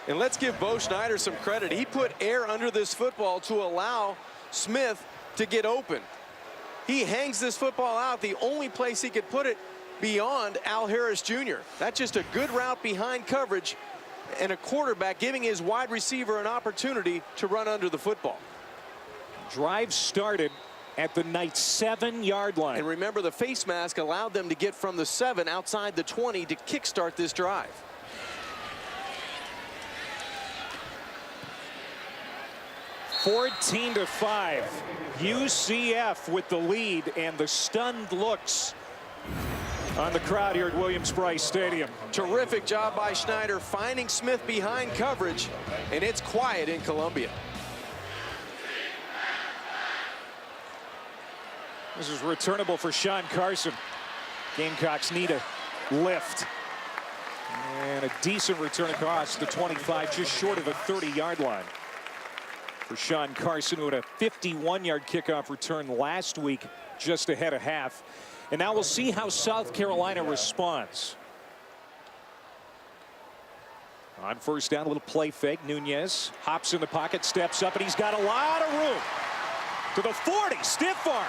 Speaker 3: And let's give Bo Schneider some credit. He put air under this football to allow Smith to get open. He hangs this football out the only place he could put it beyond Al Harris Jr. That's just a good route behind coverage and a quarterback giving his wide receiver an opportunity to run under the football.
Speaker 2: Drive started at the Knights' 7-yard line.
Speaker 3: And remember, the face mask allowed them to get from the 7 outside the 20 to kickstart this drive.
Speaker 2: (14-5). UCF with the lead, and the stunned looks on the crowd here at Williams-Brice Stadium.
Speaker 3: Terrific job by Schneider finding Smith behind coverage, and it's quiet in Columbia.
Speaker 2: This is returnable for Sean Carson. Gamecocks need a lift. And a decent return across the 25, just short of a 30-yard line. For Sean Carson, who had a 51-yard kickoff return last week, just ahead of half. And now we'll see how South Carolina responds. On first down, a little play fake. Nunez hops in the pocket, steps up, and he's got a lot of room. To the 40, stiff arm.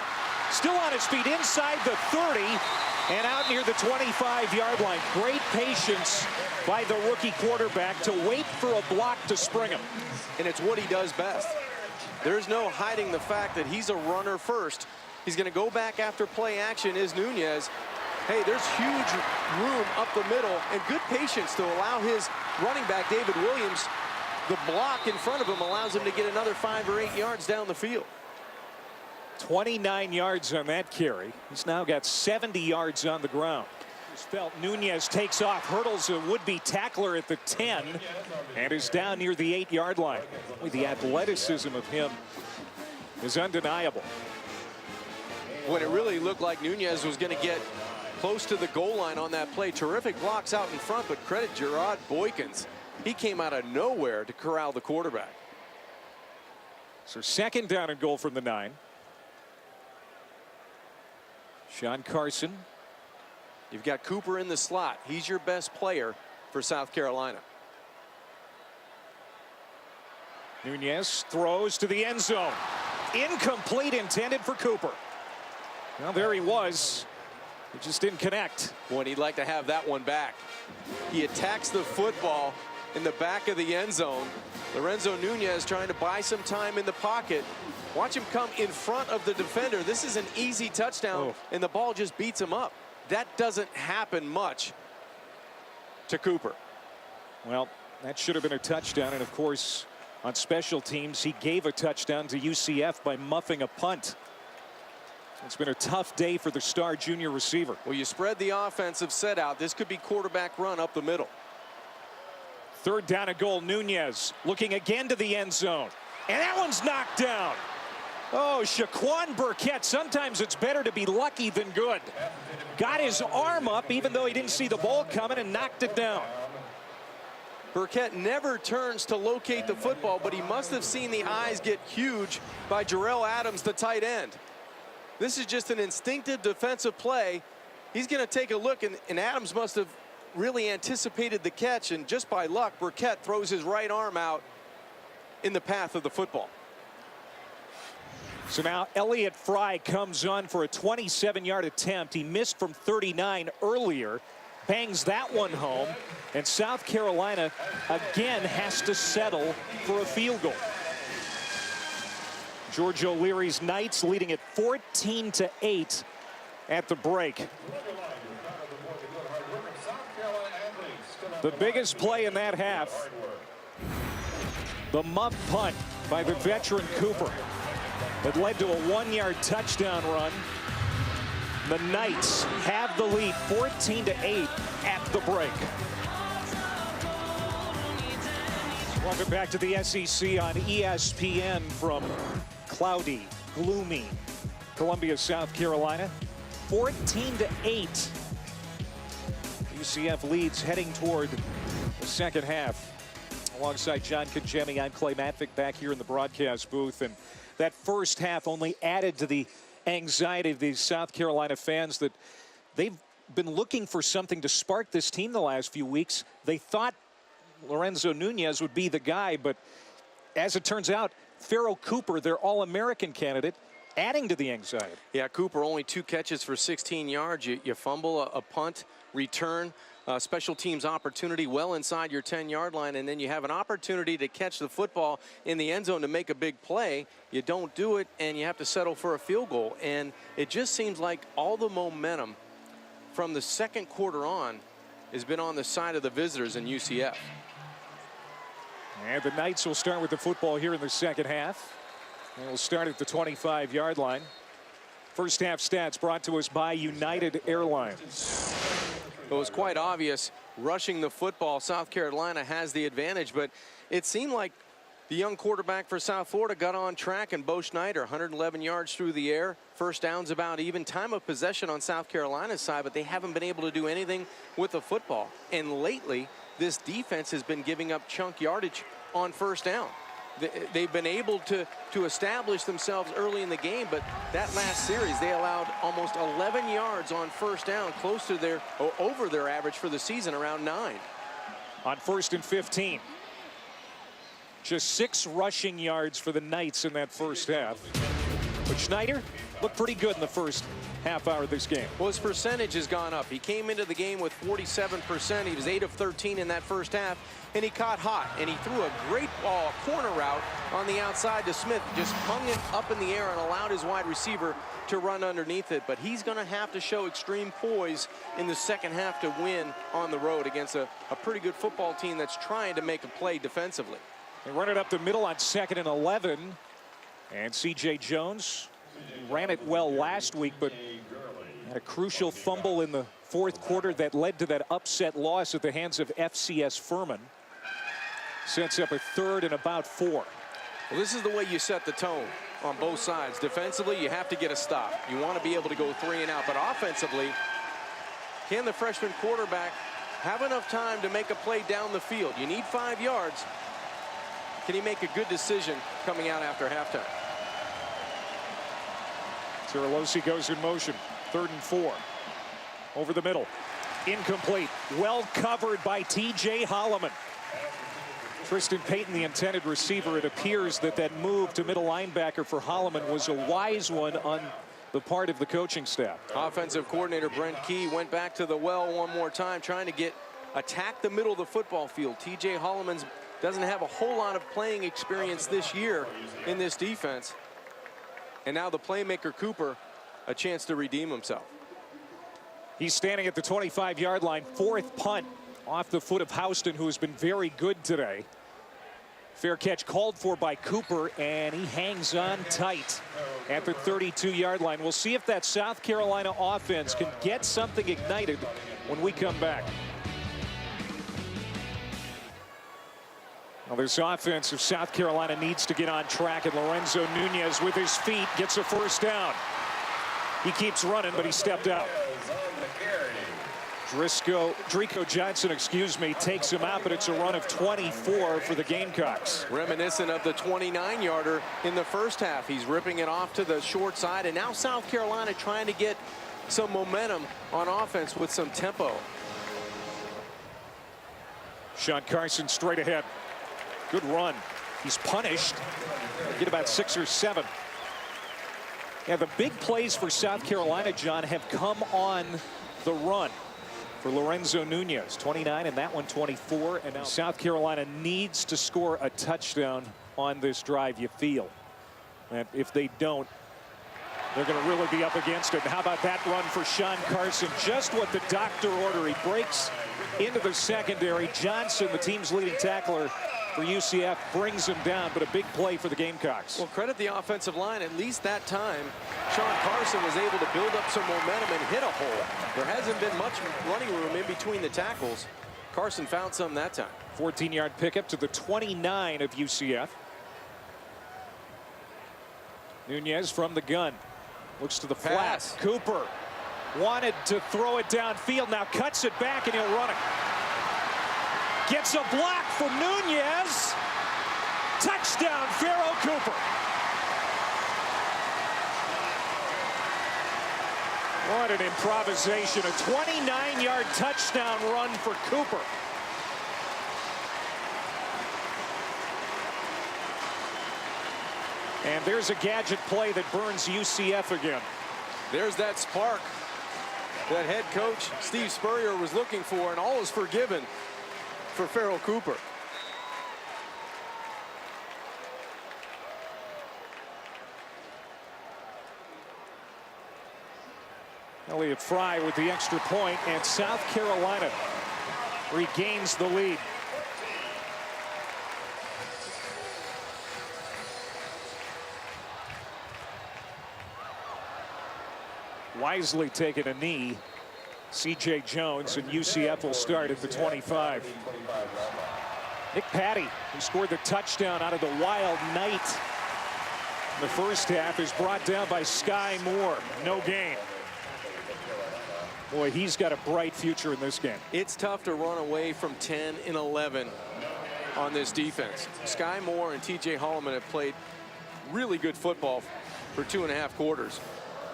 Speaker 2: Still on his feet inside the 30 and out near the 25-yard line. Great patience by the rookie quarterback to wait for a block to spring him.
Speaker 3: And it's what he does best. There's no hiding the fact that he's a runner first. He's going to go back after play action is Nunez. Hey, there's huge room up the middle and good patience to allow his running back, David Williams. The block in front of him allows him to get another 5 or 8 yards down the field.
Speaker 2: 29 yards on that carry. He's now got 70 yards on the ground. Felt Nunez takes off, hurdles a would-be tackler at the 10, and is down near the 8-yard line. The athleticism of him is undeniable.
Speaker 3: When it really looked like Nunez was going to get close to the goal line on that play. Terrific blocks out in front, but credit Gerard Boykins. He came out of nowhere to corral the quarterback.
Speaker 2: So 2nd down and goal from the 9. Sean Carson.
Speaker 3: You've got Cooper in the slot. He's your best player for South Carolina.
Speaker 2: Nunez throws to the end zone. Incomplete, intended for Cooper. Well, there he was. It just didn't connect.
Speaker 3: Boy, he'd like to have that one back. He attacks the football in the back of the end zone. Lorenzo Nunez trying to buy some time in the pocket. Watch him come in front of the defender. This is an easy touchdown, and the ball just beats him up. That doesn't happen much to Cooper.
Speaker 2: Well, that should have been a touchdown, and of course, on special teams, he gave a touchdown to UCF by muffing a punt. It's been a tough day for the star junior receiver.
Speaker 3: Well, you spread the offensive set out. This could be quarterback run up the middle.
Speaker 2: 3rd down and goal. Nunez looking again to the end zone, and that one's knocked down. Oh, Shaquan Burkett. Sometimes it's better to be lucky than good. Got his arm up even though he didn't see the ball coming and knocked it down.
Speaker 3: Burkett never turns to locate the football, but he must have seen the eyes get huge by Jarrell Adams, the tight end. This is just an instinctive defensive play. He's going to take a look, and Adams must have really anticipated the catch, and just by luck, Burkett throws his right arm out in the path of the football.
Speaker 2: So now Elliott Fry comes on for a 27-yard attempt. He missed from 39 earlier. Bangs that one home, and South Carolina again has to settle for a field goal. George O'Leary's Knights leading at 14-8 at the break. The biggest play in that half, the muff punt by the veteran Cooper that led to a 1-yard touchdown run. The Knights have the lead 14-8 at the break. Welcome back to the SEC on ESPN from cloudy, gloomy Columbia, South Carolina. 14-8. UCF leads heading toward the second half. Alongside John Kajemi, I'm Clay Matvick back here in the broadcast booth. And that first half only added to the anxiety of these South Carolina fans that they've been looking for something to spark this team the last few weeks. They thought Lorenzo Nunez would be the guy, but as it turns out, Pharaoh Cooper, their All-American candidate, adding to the anxiety.
Speaker 3: Yeah, Cooper only 2 catches for 16 yards. You fumble a punt, return, special teams opportunity well inside your 10-yard line, and then you have an opportunity to catch the football in the end zone to make a big play. You don't do it, and you have to settle for a field goal. And it just seems like all the momentum from the second quarter on has been on the side of the visitors in UCF.
Speaker 2: And the Knights will start with the football here in the second half. And we'll start at the 25-yard line. First half stats brought to us by United Airlines.
Speaker 3: It was quite obvious rushing the football. South Carolina has the advantage, but it seemed like the young quarterback for South Florida got on track, and Bo Schneider 111 yards through the air. First downs about even. Time of possession on South Carolina's side, but they haven't been able to do anything with the football. And lately, this defense has been giving up chunk yardage on first down. They've been able to establish themselves early in the game, but that last series they allowed almost 11 yards on first down, close to their or over their average for the season, around 9.
Speaker 2: On 1st and 15. Just 6 rushing yards for the Knights in that first half. But Schneider looked pretty good in the first half hour of this game.
Speaker 3: Well, his percentage has gone up. He came into the game with 47%. He was 8 of 13 in that first half, and he caught hot. And he threw a great ball, a corner route on the outside to Smith. Just hung it up in the air and allowed his wide receiver to run underneath it. But he's going to have to show extreme poise in the second half to win on the road against a pretty good football team that's trying to make a play defensively.
Speaker 2: They run it up the middle on 2nd and 11. And C.J. Jones ran it well last week, but had a crucial fumble in the 4th quarter that led to that upset loss at the hands of FCS Furman. Sets up a 3rd and about 4.
Speaker 3: Well, this is the way you set the tone on both sides. Defensively, you have to get a stop. You want to be able to go 3 and out, but offensively, can the freshman quarterback have enough time to make a play down the field? You need 5 yards. Can he make a good decision coming out after halftime?
Speaker 2: Tirolosi goes in motion. 3rd and 4. Over the middle. Incomplete. Well covered by T.J. Holloman. Tristan Payton, the intended receiver. It appears that that move to middle linebacker for Holloman was a wise one on the part of the coaching staff.
Speaker 3: Offensive coordinator Brent Key went back to the well one more time, trying to attack the middle of the football field. T.J. Holloman doesn't have a whole lot of playing experience this year in this defense. And now the playmaker Cooper, a chance to redeem himself.
Speaker 2: He's standing at the 25-yard line. 4th punt off the foot of Houston, who has been very good today. Fair catch called for by Cooper, and he hangs on tight at the 32-yard line. We'll see if that South Carolina offense can get something ignited when we come back. Well, this offense of South Carolina needs to get on track, and Lorenzo Nunez with his feet gets a first down. He keeps running, but he stepped out. Drico Johnson, takes him out, but it's a run of 24 for the Gamecocks.
Speaker 3: Reminiscent of the 29-yarder in the first half. He's ripping it off to the short side, and now South Carolina trying to get some momentum on offense with some tempo.
Speaker 2: Sean Carson straight ahead. Good run. He's punished. Get about 6 or 7. Yeah, the big plays for South Carolina, John, have come on the run. For Lorenzo Nunez, 29, and that one 24. And now South Carolina needs to score a touchdown on this drive, you feel. And if they don't, they're going to really be up against it. And how about that run for Sean Carson? Just what the doctor ordered. He breaks into the secondary. Johnson, the team's leading tackler for UCF, brings him down, but a big play for the Gamecocks.
Speaker 3: Well, credit the offensive line. At least that time, Sean Carson was able to build up some momentum and hit a hole. There hasn't been much running room in between the tackles. Carson found some that time.
Speaker 2: 14-yard pickup to the 29 of UCF. Nunez from the gun. Looks to the
Speaker 3: Pass.
Speaker 2: flat. Cooper wanted to throw it downfield. Now cuts it back, and he'll run it. Gets a block from Nunez. Touchdown, Pharaoh Cooper. What an improvisation. A 29-yard touchdown run for Cooper. And there's a gadget play that burns UCF again.
Speaker 3: There's that spark that head coach Steve Spurrier was looking for, and all is forgiven for Pharaoh Cooper.
Speaker 2: Elliott Fry with the extra point, and South Carolina regains the lead. Wisely taking a knee. C.J. Jones, and UCF will start at the 25. Nick Patty, who scored the touchdown out of the Wild Knight in the first half, is brought down by Sky Moore. No gain. Boy, he's got a bright future in this game.
Speaker 3: It's tough to run away from 10 and 11 on this defense. Sky Moore and T.J. Holloman have played really good football for 2.5 quarters.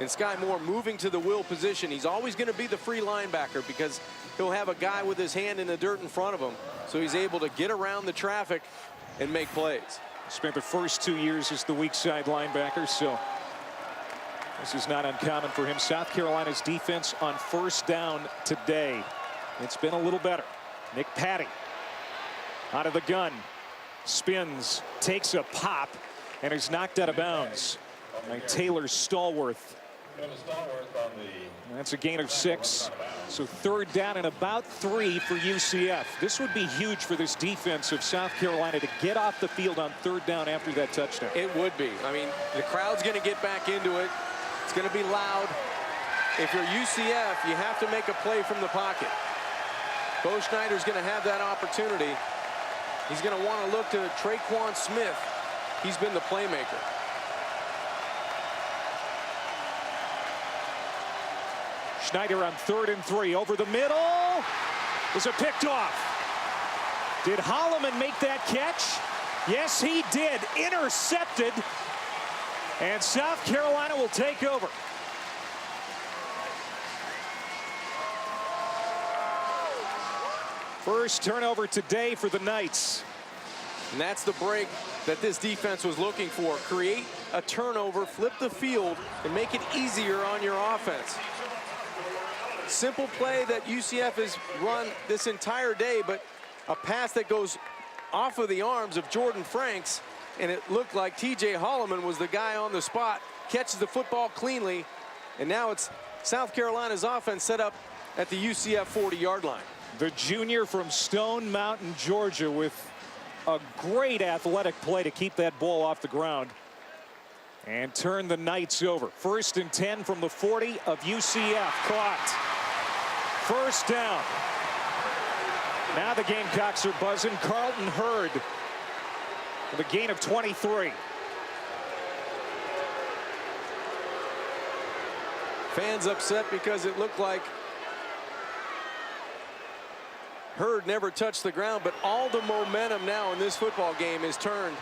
Speaker 3: And Sky Moore moving to the will position. He's always going to be the free linebacker because he'll have a guy with his hand in the dirt in front of him. So he's able to get around the traffic and make plays.
Speaker 2: Spent the first 2 years as the weak side linebacker, so this is not uncommon for him. South Carolina's defense on first down today. It's been a little better. Nick Patty out of the gun. Spins, takes a pop, and is knocked out of bounds by Taylor Stallworth. That's a gain of 6. So third down and about 3 for UCF. This would be huge for this defense of South Carolina to get off the field on third down after that touchdown.
Speaker 3: It would be. I mean, the crowd's going to get back into it. It's going to be loud. If you're UCF, you have to make a play from the pocket. Bo Schneider's going to have that opportunity. He's going to want to look to Traquan Smith. He's been the playmaker.
Speaker 2: Schneider on 3rd and 3 over the middle. Is it picked off? Did Holloman make that catch? Yes, he did. Intercepted. And South Carolina will take over. First turnover today for the Knights.
Speaker 3: And that's the break that this defense was looking for. Create a turnover, flip the field, and make it easier on your offense. Simple play that UCF has run this entire day, but a pass that goes off of the arms of Jordan Franks, and it looked like T.J. Holloman was the guy on the spot, catches the football cleanly, and now it's South Carolina's offense set up at the UCF 40-yard line.
Speaker 2: The junior from Stone Mountain, Georgia, with a great athletic play to keep that ball off the ground and turn the Knights over. 1st and 10 from the 40 of UCF. Caught. First down. Now the Gamecocks are buzzing. Carlton Hurd with a gain of 23.
Speaker 3: Fans upset because it looked like Hurd never touched the ground, but all the momentum now in this football game is turned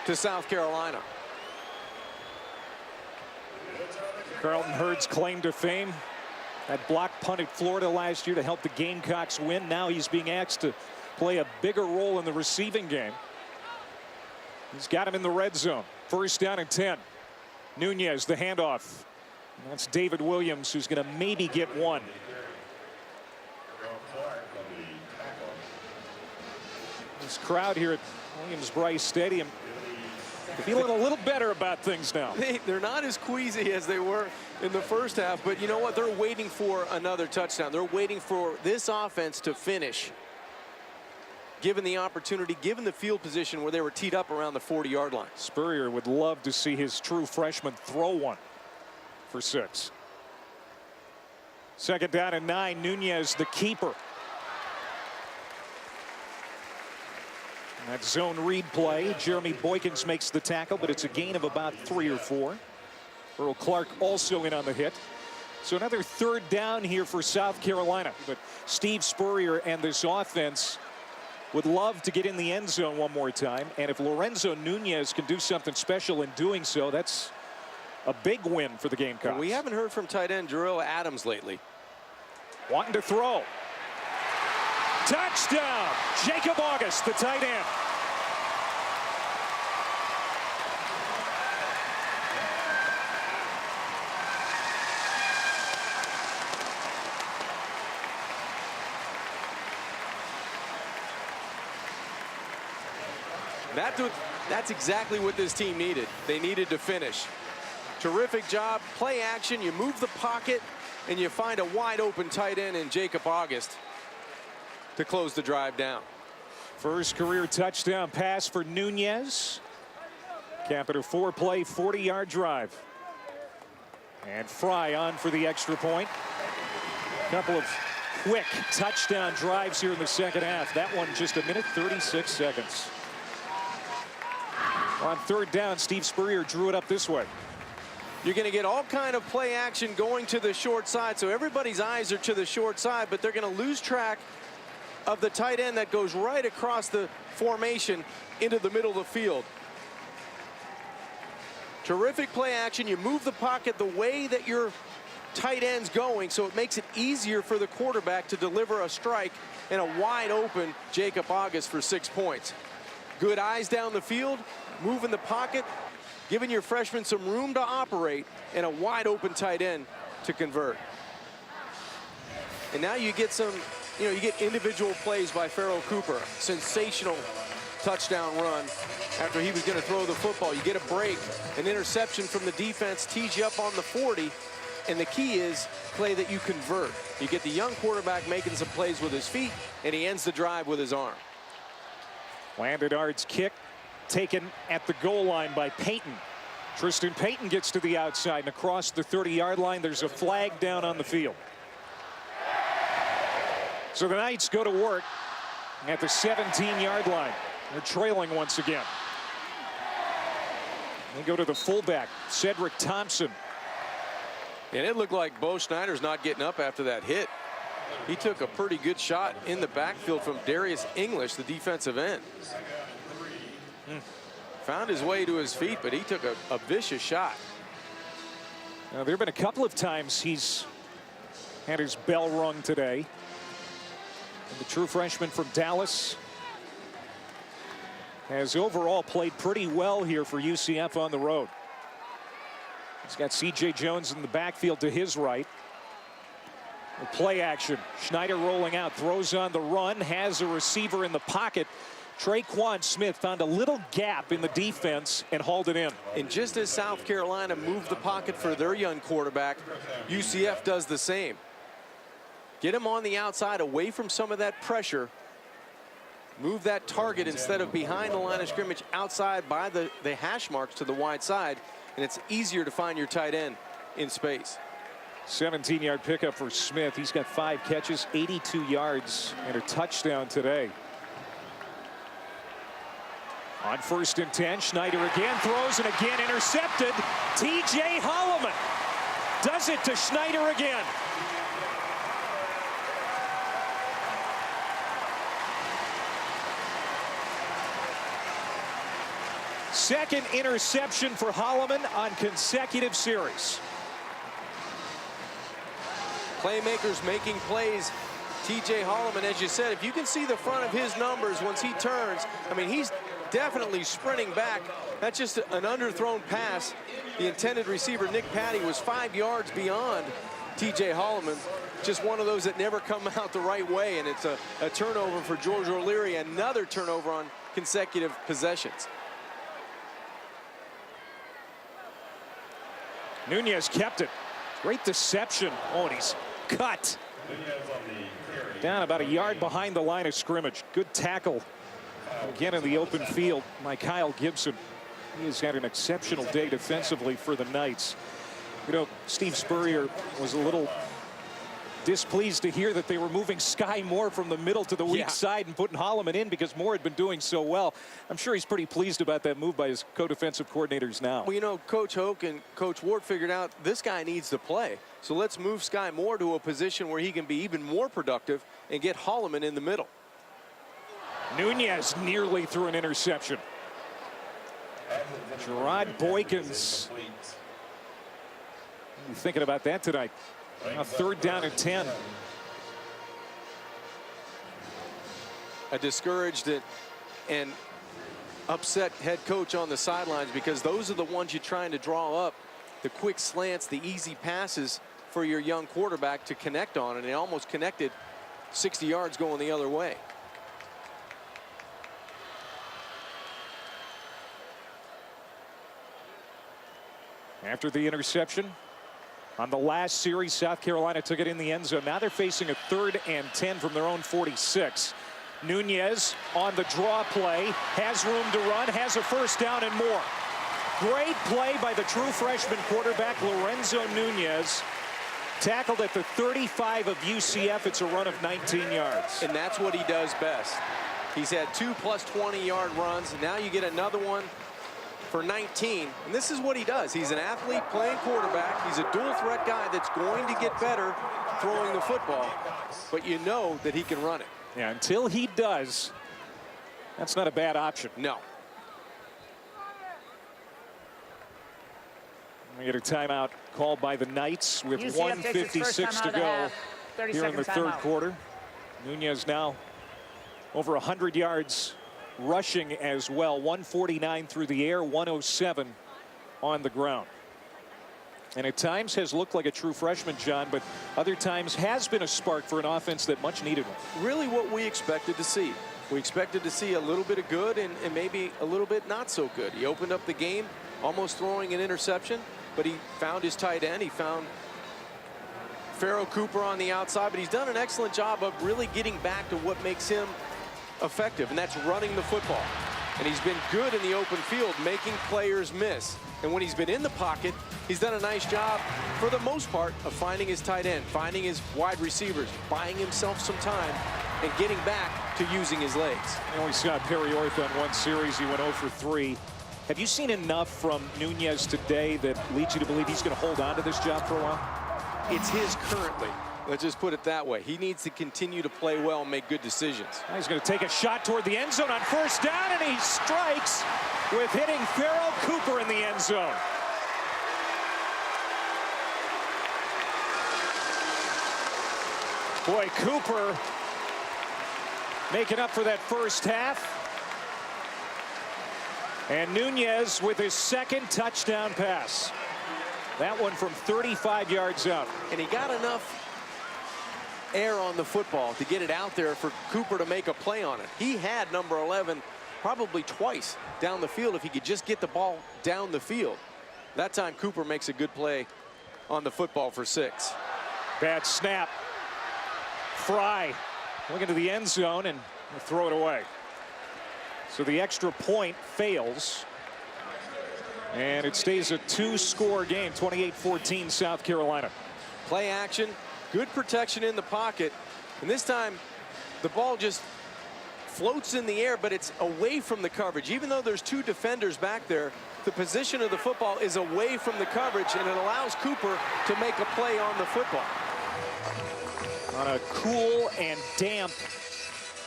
Speaker 3: to South Carolina.
Speaker 2: Carlton Hurd's claim to fame, that block punt at Florida last year to help the Gamecocks win. Now he's being asked to play a bigger role in the receiving game. He's got him in the red zone. First down and 10. Nunez, the handoff. And that's David Williams, who's going to maybe get one. This crowd here at Williams-Brice Stadium feeling a little better about things now.
Speaker 3: They're not as queasy as they were in the first half, but you know what? They're waiting for another touchdown. They're waiting for this offense to finish, given the opportunity, given the field position where they were teed up around the 40-yard line.
Speaker 2: Spurrier would love to see his true freshman throw one for 6. Second down and 9. Nunez, the keeper. That zone read play. Jeremy Boykins makes the tackle, but it's a gain of about 3 or 4. Earl Clark also in on the hit. So another third down here for South Carolina. But Steve Spurrier and this offense would love to get in the end zone one more time. And if Lorenzo Nunez can do something special in doing so, that's a big win for the Gamecocks.
Speaker 3: We haven't heard from tight end Jarrell Adams lately.
Speaker 2: Wanting to throw. Touchdown! Jacob August, the tight end.
Speaker 3: That's exactly what this team needed. They needed to finish. Terrific job. Play action. You move the pocket, and you find a wide open tight end in Jacob August to close the drive down.
Speaker 2: First career touchdown pass for Nunez. Cap it a 4-play, 40-yard drive. And Fry on for the extra point. Couple of quick touchdown drives here in the second half. That one just 1:36 seconds. On third down, Steve Spurrier drew it up this way.
Speaker 3: You're going to get all kind of play action going to the short side, so everybody's eyes are to the short side, but they're going to lose track of the tight end that goes right across the formation into the middle of the field. Terrific play action. You move the pocket the way that your tight end's going, so it makes it easier for the quarterback to deliver a strike and a wide open Jacob August for 6 points. Good eyes down the field, moving the pocket, giving your freshman some room to operate, and a wide open tight end to convert. And now you get some, you get individual plays by Farrell Cooper. Sensational touchdown run after he was going to throw the football. You get a break, an interception from the defense, tees you up on the 40, and the key is play that you convert. You get the young quarterback making some plays with his feet, and he ends the drive with his arm.
Speaker 2: Landon Ard's kick taken at the goal line by Payton. Tristan Payton gets to the outside, and across the 30-yard line, there's a flag down on the field. So the Knights go to work at the 17-yard line. They're trailing once again. They go to the fullback, Cedric Thompson.
Speaker 3: And it looked like Bo Schneider's not getting up after that hit. He took a pretty good shot in the backfield from Darius English, the defensive end. Found his way to his feet, but he took a vicious shot.
Speaker 2: Now, there have been a couple of times he's had his bell rung today. And the true freshman from Dallas has overall played pretty well here for UCF on the road. He's got C.J. Jones in the backfield to his right. The play action. Schneider rolling out, throws on the run, has a receiver in the pocket. Traquan Smith found a little gap in the defense and hauled it in.
Speaker 3: And just as South Carolina moved the pocket for their young quarterback, UCF does the same. Get him on the outside, away from some of that pressure. Move that target instead of behind the line of scrimmage, outside by the hash marks to the wide side, and it's easier to find your tight end in space.
Speaker 2: 17-yard pickup for Smith. He's got 5 catches, 82 yards, and a touchdown today. On 1st and 10, Schneider again throws and again intercepted. T.J. Holloman does it to Schneider again. Second interception for Holloman on consecutive series.
Speaker 3: Playmakers making plays. T.J. Holloman, as you said, if you can see the front of his numbers once he turns, I mean, he's definitely sprinting back. That's just an underthrown pass. The intended receiver, Nick Patty, was 5 yards beyond T.J. Holloman. Just one of those that never come out the right way, and it's a turnover for George O'Leary, another turnover on consecutive possessions.
Speaker 2: Nunez kept it. Great deception. Oh, and he's cut. Down about a yard behind the line of scrimmage. Good tackle. Again in the open field by Kyle Gibson. He has had an exceptional day defensively for the Knights. You know, Steve Spurrier was a little displeased to hear that they were moving Sky Moore from the middle to the weak side and putting Holloman in because Moore had been doing so well. I'm sure he's pretty pleased about that move by his co-defensive coordinators now.
Speaker 3: Well, you know, Coach Hoke and Coach Ward figured out this guy needs to play. So let's move Sky Moore to a position where he can be even more productive and get Holloman in the middle.
Speaker 2: Nunez nearly threw an interception. Gerard Boykins. What are you thinking about that tonight? Now 3rd down and 10.
Speaker 3: A discouraged and upset head coach on the sidelines, because those are the ones you're trying to draw up. The quick slants, the easy passes for your young quarterback to connect on, and they almost connected 60 yards going the other way.
Speaker 2: After the interception on the last series, South Carolina took it in the end zone. Now they're facing a 3rd and 10 from their own 46. Nunez on the draw play, has room to run, has a 1st down and more. Great play by the true freshman quarterback, Lorenzo Nunez. Tackled at the 35 of UCF. It's a run of 19 yards.
Speaker 3: And that's what he does best. He's had 2 plus 20-yard runs, and now you get another one for 19, and this is what he does. He's an athlete playing quarterback. He's a dual threat guy that's going to get better throwing the football, but you know that he can run it.
Speaker 2: Yeah, until he does, that's not a bad option.
Speaker 3: No.
Speaker 2: We get a timeout called by the Knights with
Speaker 4: UCF
Speaker 2: 1:56 to go here in the 3rd quarter. Nunez now over 100 yards rushing as well. 149 through the air, 107 on the ground. And at times has looked like a true freshman, John, but other times has been a spark for an offense that much needed one.
Speaker 3: Really what we expected to see. We expected to see a little bit of good and maybe a little bit not so good. He opened up the game almost throwing an interception, but he found his tight end. He found Pharoh Cooper on the outside, but he's done an excellent job of really getting back to what makes him effective, and that's running the football. And he's been good in the open field, making players miss. And when he's been in the pocket, he's done a nice job, for the most part, of finding his tight end, finding his wide receivers, buying himself some time, and getting back to using his legs.
Speaker 2: And we saw Perry Orth on one series. He went 0 for 3. Have you seen enough from Nunez today that leads you to believe he's going to hold on to this job for a while?
Speaker 3: It's his currently. Let's just put it that way. He needs to continue to play well and make good decisions.
Speaker 2: Now he's going to take a shot toward the end zone on 1st down, and he strikes with hitting Pharoh Cooper in the end zone. Boy, Cooper making up for that first half. And Nunez with his 2nd touchdown pass. That one from 35 yards out.
Speaker 3: And he got enough air on the football to get it out there for Cooper to make a play on it. He had number 11 probably twice down the field if he could just get the ball down the field. That time Cooper makes a good play on the football for 6.
Speaker 2: Bad snap. Fry looking to the end zone and throw it away. So the extra point fails. And it stays a 2-score game, 28-14 South Carolina.
Speaker 3: Play action, good protection in the pocket, and this time the ball just floats in the air, but it's away from the coverage. Even though there's two defenders back there, the position of the football is away from the coverage, and it allows Cooper to make a play on the football.
Speaker 2: On a cool and damp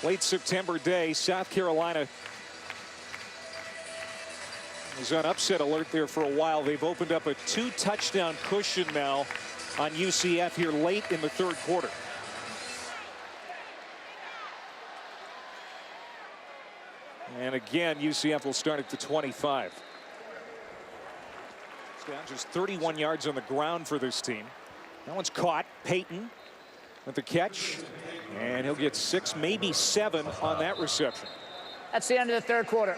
Speaker 2: late September day, South Carolina was on upset alert there for a while. They've opened up a 2-touchdown cushion now on UCF here late in the third quarter. And again, UCF will start at the 25. It's down just 31 yards on the ground for this team. That one's caught. Peyton with the catch, and he'll get 6, maybe 7 on that reception.
Speaker 4: That's the end of the third quarter.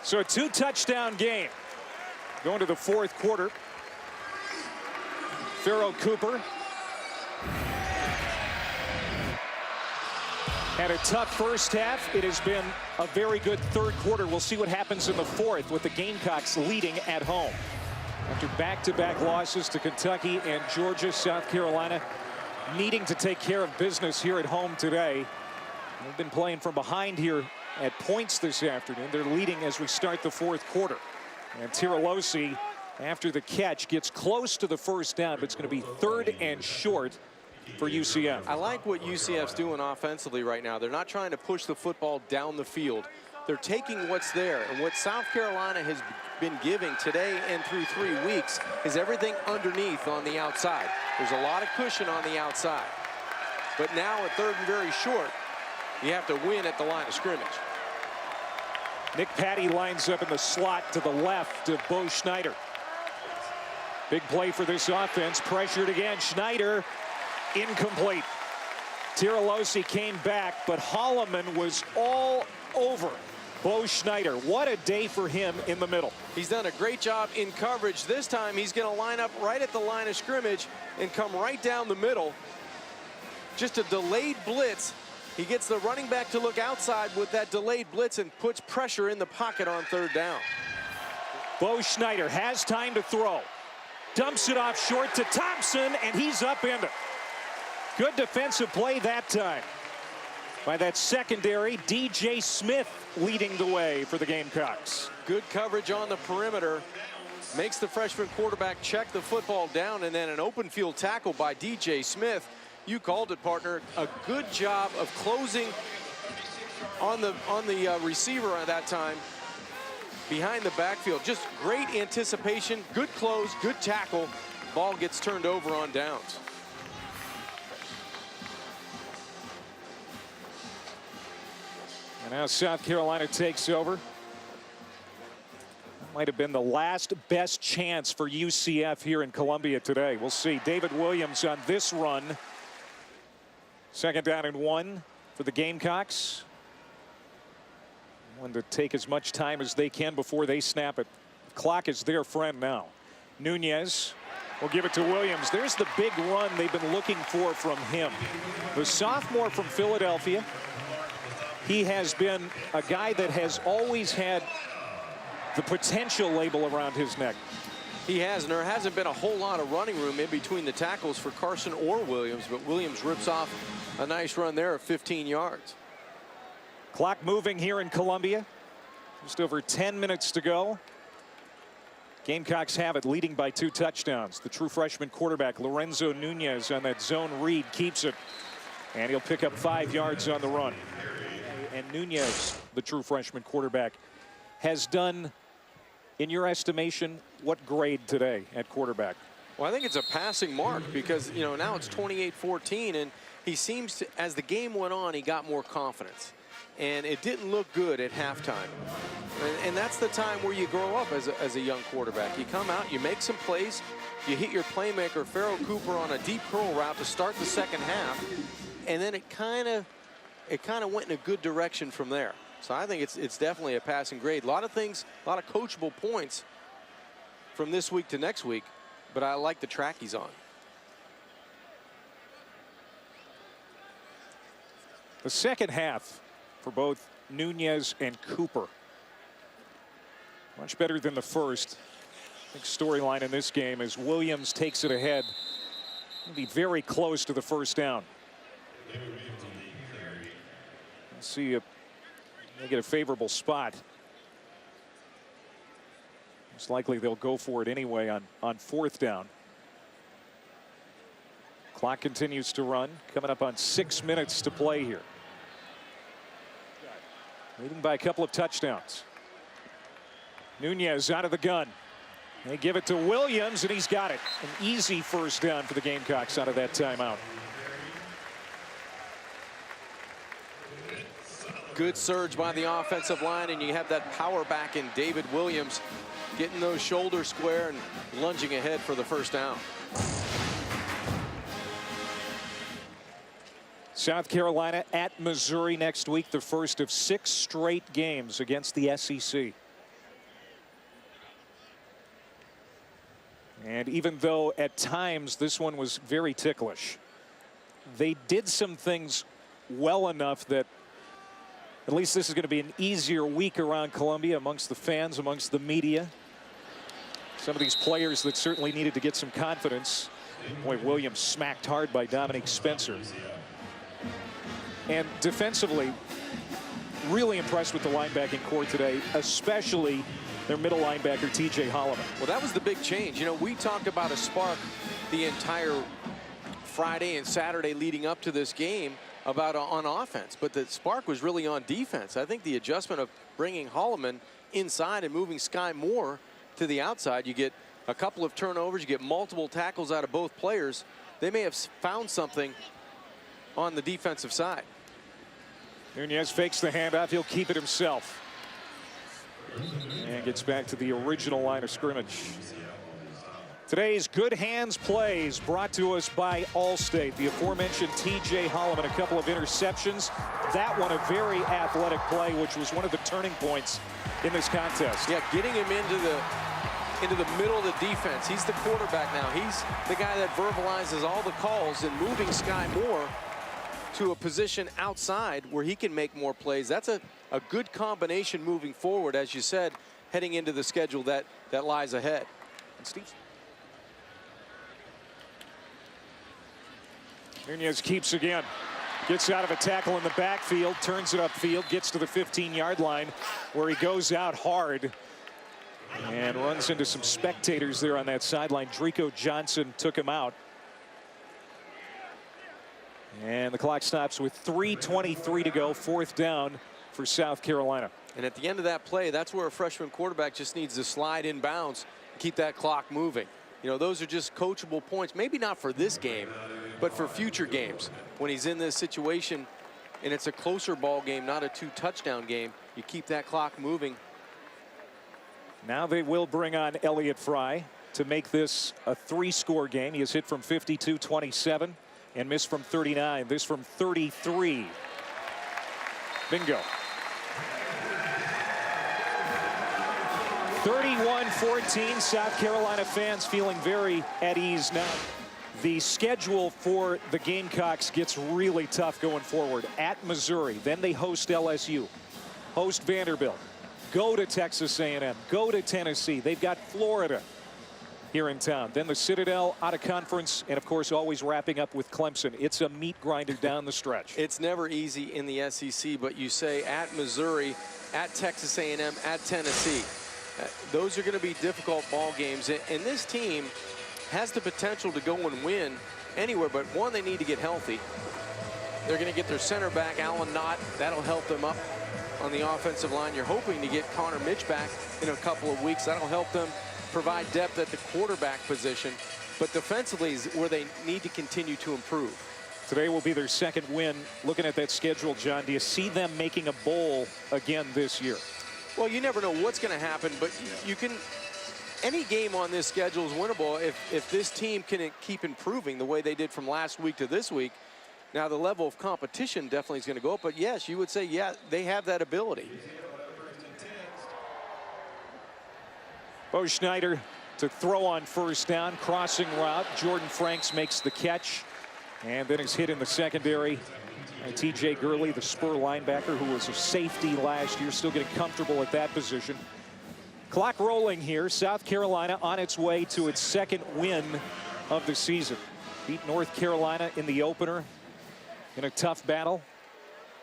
Speaker 2: So a 2-touchdown game going to the fourth quarter. Pharaoh Cooper had a tough first half. It has been a very good third quarter. We'll see what happens in the fourth with the Gamecocks leading at home. After back-to-back losses to Kentucky and Georgia, South Carolina needing to take care of business here at home today. They've been playing from behind here at points this afternoon. They're leading as we start the fourth quarter. And Tirolosi, after the catch, gets close to the first down, but it's going to be 3rd and short for UCF.
Speaker 3: I like what UCF's doing offensively right now. They're not trying to push the football down the field. They're taking what's there, and what South Carolina has been giving today and through 3 weeks is everything underneath on the outside. There's a lot of cushion on the outside. But now at 3rd and very short, you have to win at the line of scrimmage.
Speaker 2: Nick Patty lines up in the slot to the left of Bo Schneider. Big play for this offense. Pressured again. Schneider incomplete. Tirolosi came back, but Holloman was all over Bo Schneider. What a day for him in the middle.
Speaker 3: He's done a great job in coverage. This time he's going to line up right at the line of scrimmage and come right down the middle. Just a delayed blitz. He gets the running back to look outside with that delayed blitz and puts pressure in the pocket on 3rd down.
Speaker 2: Bo Schneider has time to throw. Dumps it off short to Thompson, and he's upended. Good defensive play that time by that secondary. DJ Smith leading the way for the Gamecocks.
Speaker 3: Good coverage on the perimeter. Makes the freshman quarterback check the football down, and then an open field tackle by DJ Smith. You called it, partner. A good job of closing on the receiver at that time behind the backfield. Just great anticipation, good close, good tackle. Ball gets turned over on downs.
Speaker 2: And now South Carolina takes over. That might have been the last best chance for UCF here in Columbia today. We'll see. David Williams on this run. 2nd down and 1 for the Gamecocks. Want to take as much time as they can before they snap it. The clock is their friend now. Nunez will give it to Williams. There's the big run they've been looking for from him. The sophomore from Philadelphia. He has been a guy that has always had the potential label around his neck.
Speaker 3: He has, and there hasn't been a whole lot of running room in between the tackles for Carson or Williams, but Williams rips off a nice run there of 15 yards.
Speaker 2: Clock moving here in Columbia. Just over 10 minutes to go. Gamecocks have it, leading by 2 touchdowns. The true freshman quarterback, Lorenzo Nunez, on that zone read, keeps it. And he'll pick up 5 yards on the run. And Nunez, the true freshman quarterback, has done, in your estimation, what grade today at quarterback?
Speaker 3: Well, I think it's a passing mark because, you know, now it's 28-14, and he seems to, as the game went on, he got more confidence. And it didn't look good at halftime. And that's the time where you grow up as a young quarterback. You come out, you make some plays, you hit your playmaker, Pharaoh Cooper, on a deep curl route to start the second half, and then it kind of went in a good direction from there. So I think it's definitely a passing grade. A lot of things, a lot of coachable points from this week to next week, but I like the track he's on.
Speaker 2: The second half for both Nunez and Cooper, much better than the first. I think storyline in this game is Williams takes it ahead. It'll be very close to the first down. See if they get a favorable spot. Most likely they'll go for it anyway on fourth down. Clock continues to run. Coming up on 6 minutes to play here. Leading by a couple of touchdowns. Nunez out of the gun. They give it to Williams, and he's got it. An easy first down for the Gamecocks out of that timeout.
Speaker 3: Good surge by the offensive line, and you have that power back in David Williams getting those shoulders square and lunging ahead for the first down.
Speaker 2: South Carolina at Missouri next week, the first of 6 straight games against the SEC. And even though at times this one was very ticklish, they did some things well enough that at least this is going to be an easier week around Columbia amongst the fans, amongst the media. Some of these players that certainly needed to get some confidence. Boy, Williams smacked hard by Dominique Spencer. And defensively, really impressed with the linebacking core today, especially their middle linebacker, T.J. Holloman.
Speaker 3: Well, that was the big change. You know, we talked about a spark the entire Friday and Saturday leading up to this game about on offense, but the spark was really on defense. I think the adjustment of bringing Holloman inside and moving Sky Moore to the outside, you get a couple of turnovers, you get multiple tackles out of both players. They may have found something on the defensive side.
Speaker 2: Nunez fakes the handoff. He'll keep it himself. And gets back to the original line of scrimmage. Today's Good Hands plays brought to us by Allstate. The aforementioned T.J. Holloman, a couple of interceptions. That one a very athletic play, which was one of the turning points in this contest.
Speaker 3: Yeah, getting him into the middle of the defense. He's the quarterback now. He's the guy that verbalizes all the calls and moving Sky Moore to a position outside where he can make more plays. That's a good combination moving forward, as you said, heading into the schedule that lies ahead.
Speaker 2: And Steve. Nunez keeps again. Gets out of a tackle in the backfield, turns it upfield, gets to the 15-yard line where he goes out hard and runs into some spectators there on that sideline. Drico Johnson took him out. And the clock stops with 3:23 to go, fourth down for South Carolina.
Speaker 3: And at the end of that play, that's where a freshman quarterback just needs to slide in bounds and keep that clock moving. You know, those are just coachable points, maybe not for this game, but for future games. When he's in this situation and it's a closer ball game, not a 2-touchdown game, you keep that clock moving.
Speaker 2: Now they will bring on Elliott Fry to make this a 3-score game. He has hit from 52, 27. And missed from 39. This from 33. Bingo. 31-14. South Carolina fans feeling very at ease now. The schedule for the Gamecocks gets really tough going forward. At Missouri, then they host LSU, host Vanderbilt, go to Texas A&M, go to Tennessee. They've got Florida here in town. Then the Citadel out of conference, and of course always wrapping up with Clemson. It's a meat grinder down the stretch.
Speaker 3: It's never easy in the SEC, but you say at Missouri, at Texas A&M, at Tennessee. Those are going to be difficult ball games, and this team has the potential to go and win anywhere, but one, they need to get healthy. They're going to get their center back, Alan Knott. That'll help them up on the offensive line. You're hoping to get Connor Mitch back in a couple of weeks. That'll help them provide depth at the quarterback position, but defensively is where they need to continue to improve.
Speaker 2: Today will be their second win. Looking at that schedule, John, do you see them making a bowl again this year?
Speaker 3: Well, you never know what's going to happen, but you can. Any game on this schedule is winnable if this team can keep improving the way they did from last week to this week. Now, the level of competition definitely is going to go up, but yes, you would say, yeah, they have that ability.
Speaker 2: Bo Schneider to throw on first down, crossing route. Jordan Franks makes the catch, and then is hit in the secondary. T.J. Gurley, the Spur linebacker, who was a safety last year, still getting comfortable at that position. Clock rolling here. South Carolina on its way to its second win of the season. Beat North Carolina in the opener in a tough battle.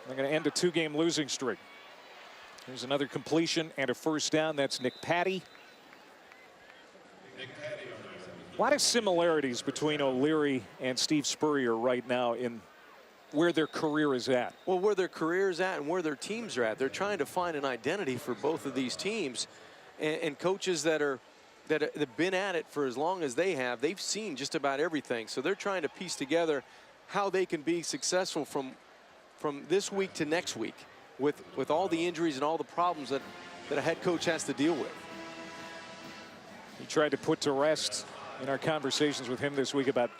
Speaker 2: They're going to end a 2-game losing streak. There's another completion and a first down. That's Nick Patty. A lot of similarities between O'Leary and Steve Spurrier right now in where their career is at.
Speaker 3: Well, where their career is at and where their teams are at. They're trying to find an identity for both of these teams. And coaches that have been at it for as long as they have, they've seen just about everything. So they're trying to piece together how they can be successful from this week to next week with all the injuries and all the problems that a head coach has to deal with.
Speaker 2: He tried to put to rest in our conversations with him this week about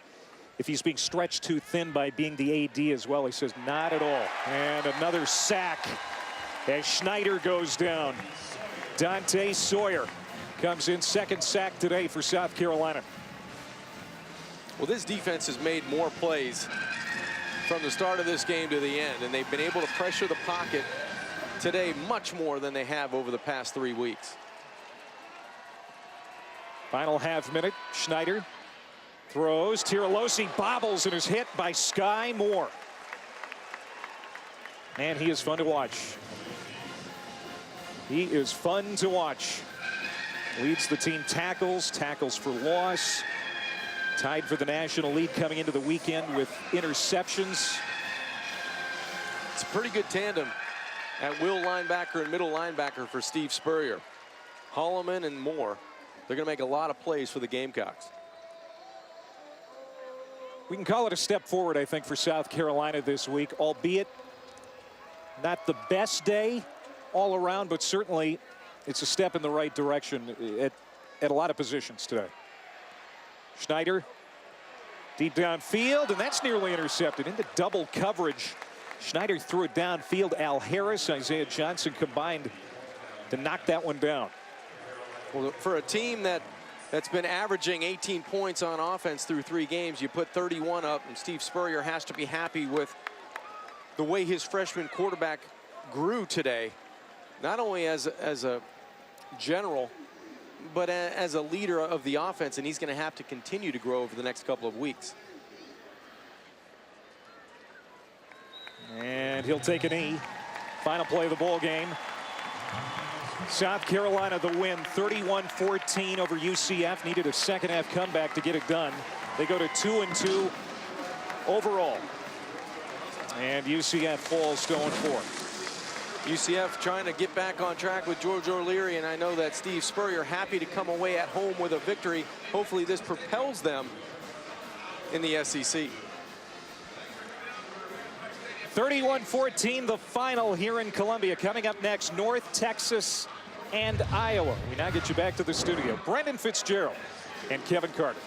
Speaker 2: if he's being stretched too thin by being the AD as well. He says not at all. And another sack as Schneider goes down. Dante Sawyer comes in, second sack today for South Carolina.
Speaker 3: Well, this defense has made more plays from the start of this game to the end, and they've been able to pressure the pocket today much more than they have over the past 3 weeks.
Speaker 2: Final half minute. Schneider throws. Tirolosi bobbles and is hit by Sky Moore. And he is fun to watch. He is fun to watch. Leads the team tackles for loss. Tied for the national lead coming into the weekend with interceptions.
Speaker 3: It's a pretty good tandem at will linebacker and middle linebacker for Steve Spurrier. Holloman and Moore. They're going to make a lot of plays for the Gamecocks.
Speaker 2: We can call it a step forward, I think, for South Carolina this week, albeit not the best day all around, but certainly it's a step in the right direction at a lot of positions today. Schneider deep downfield, and that's nearly intercepted into double coverage. Schneider threw it downfield. Al Harris, Isaiah Johnson combined to knock that one down.
Speaker 3: Well, for a team that's been averaging 18 points on offense through 3 games, you put 31 up, and Steve Spurrier has to be happy with the way his freshman quarterback grew today, not only as a general, but as a leader of the offense, and he's going to have to continue to grow over the next couple of weeks.
Speaker 2: And he'll take a knee. Final play of the ball game. South Carolina the win, 31-14 over UCF. Needed a second half comeback to get it done. They go to 2-2 overall. And UCF falls to 0-4.
Speaker 3: UCF trying to get back on track with George O'Leary, and I know that Steve Spurrier happy to come away at home with a victory. Hopefully this propels them in the SEC.
Speaker 2: 31-14 the final here in Columbia. Coming up next, North Texas and Iowa. We now get you back to the studio. Brendan Fitzgerald and Kevin Carter.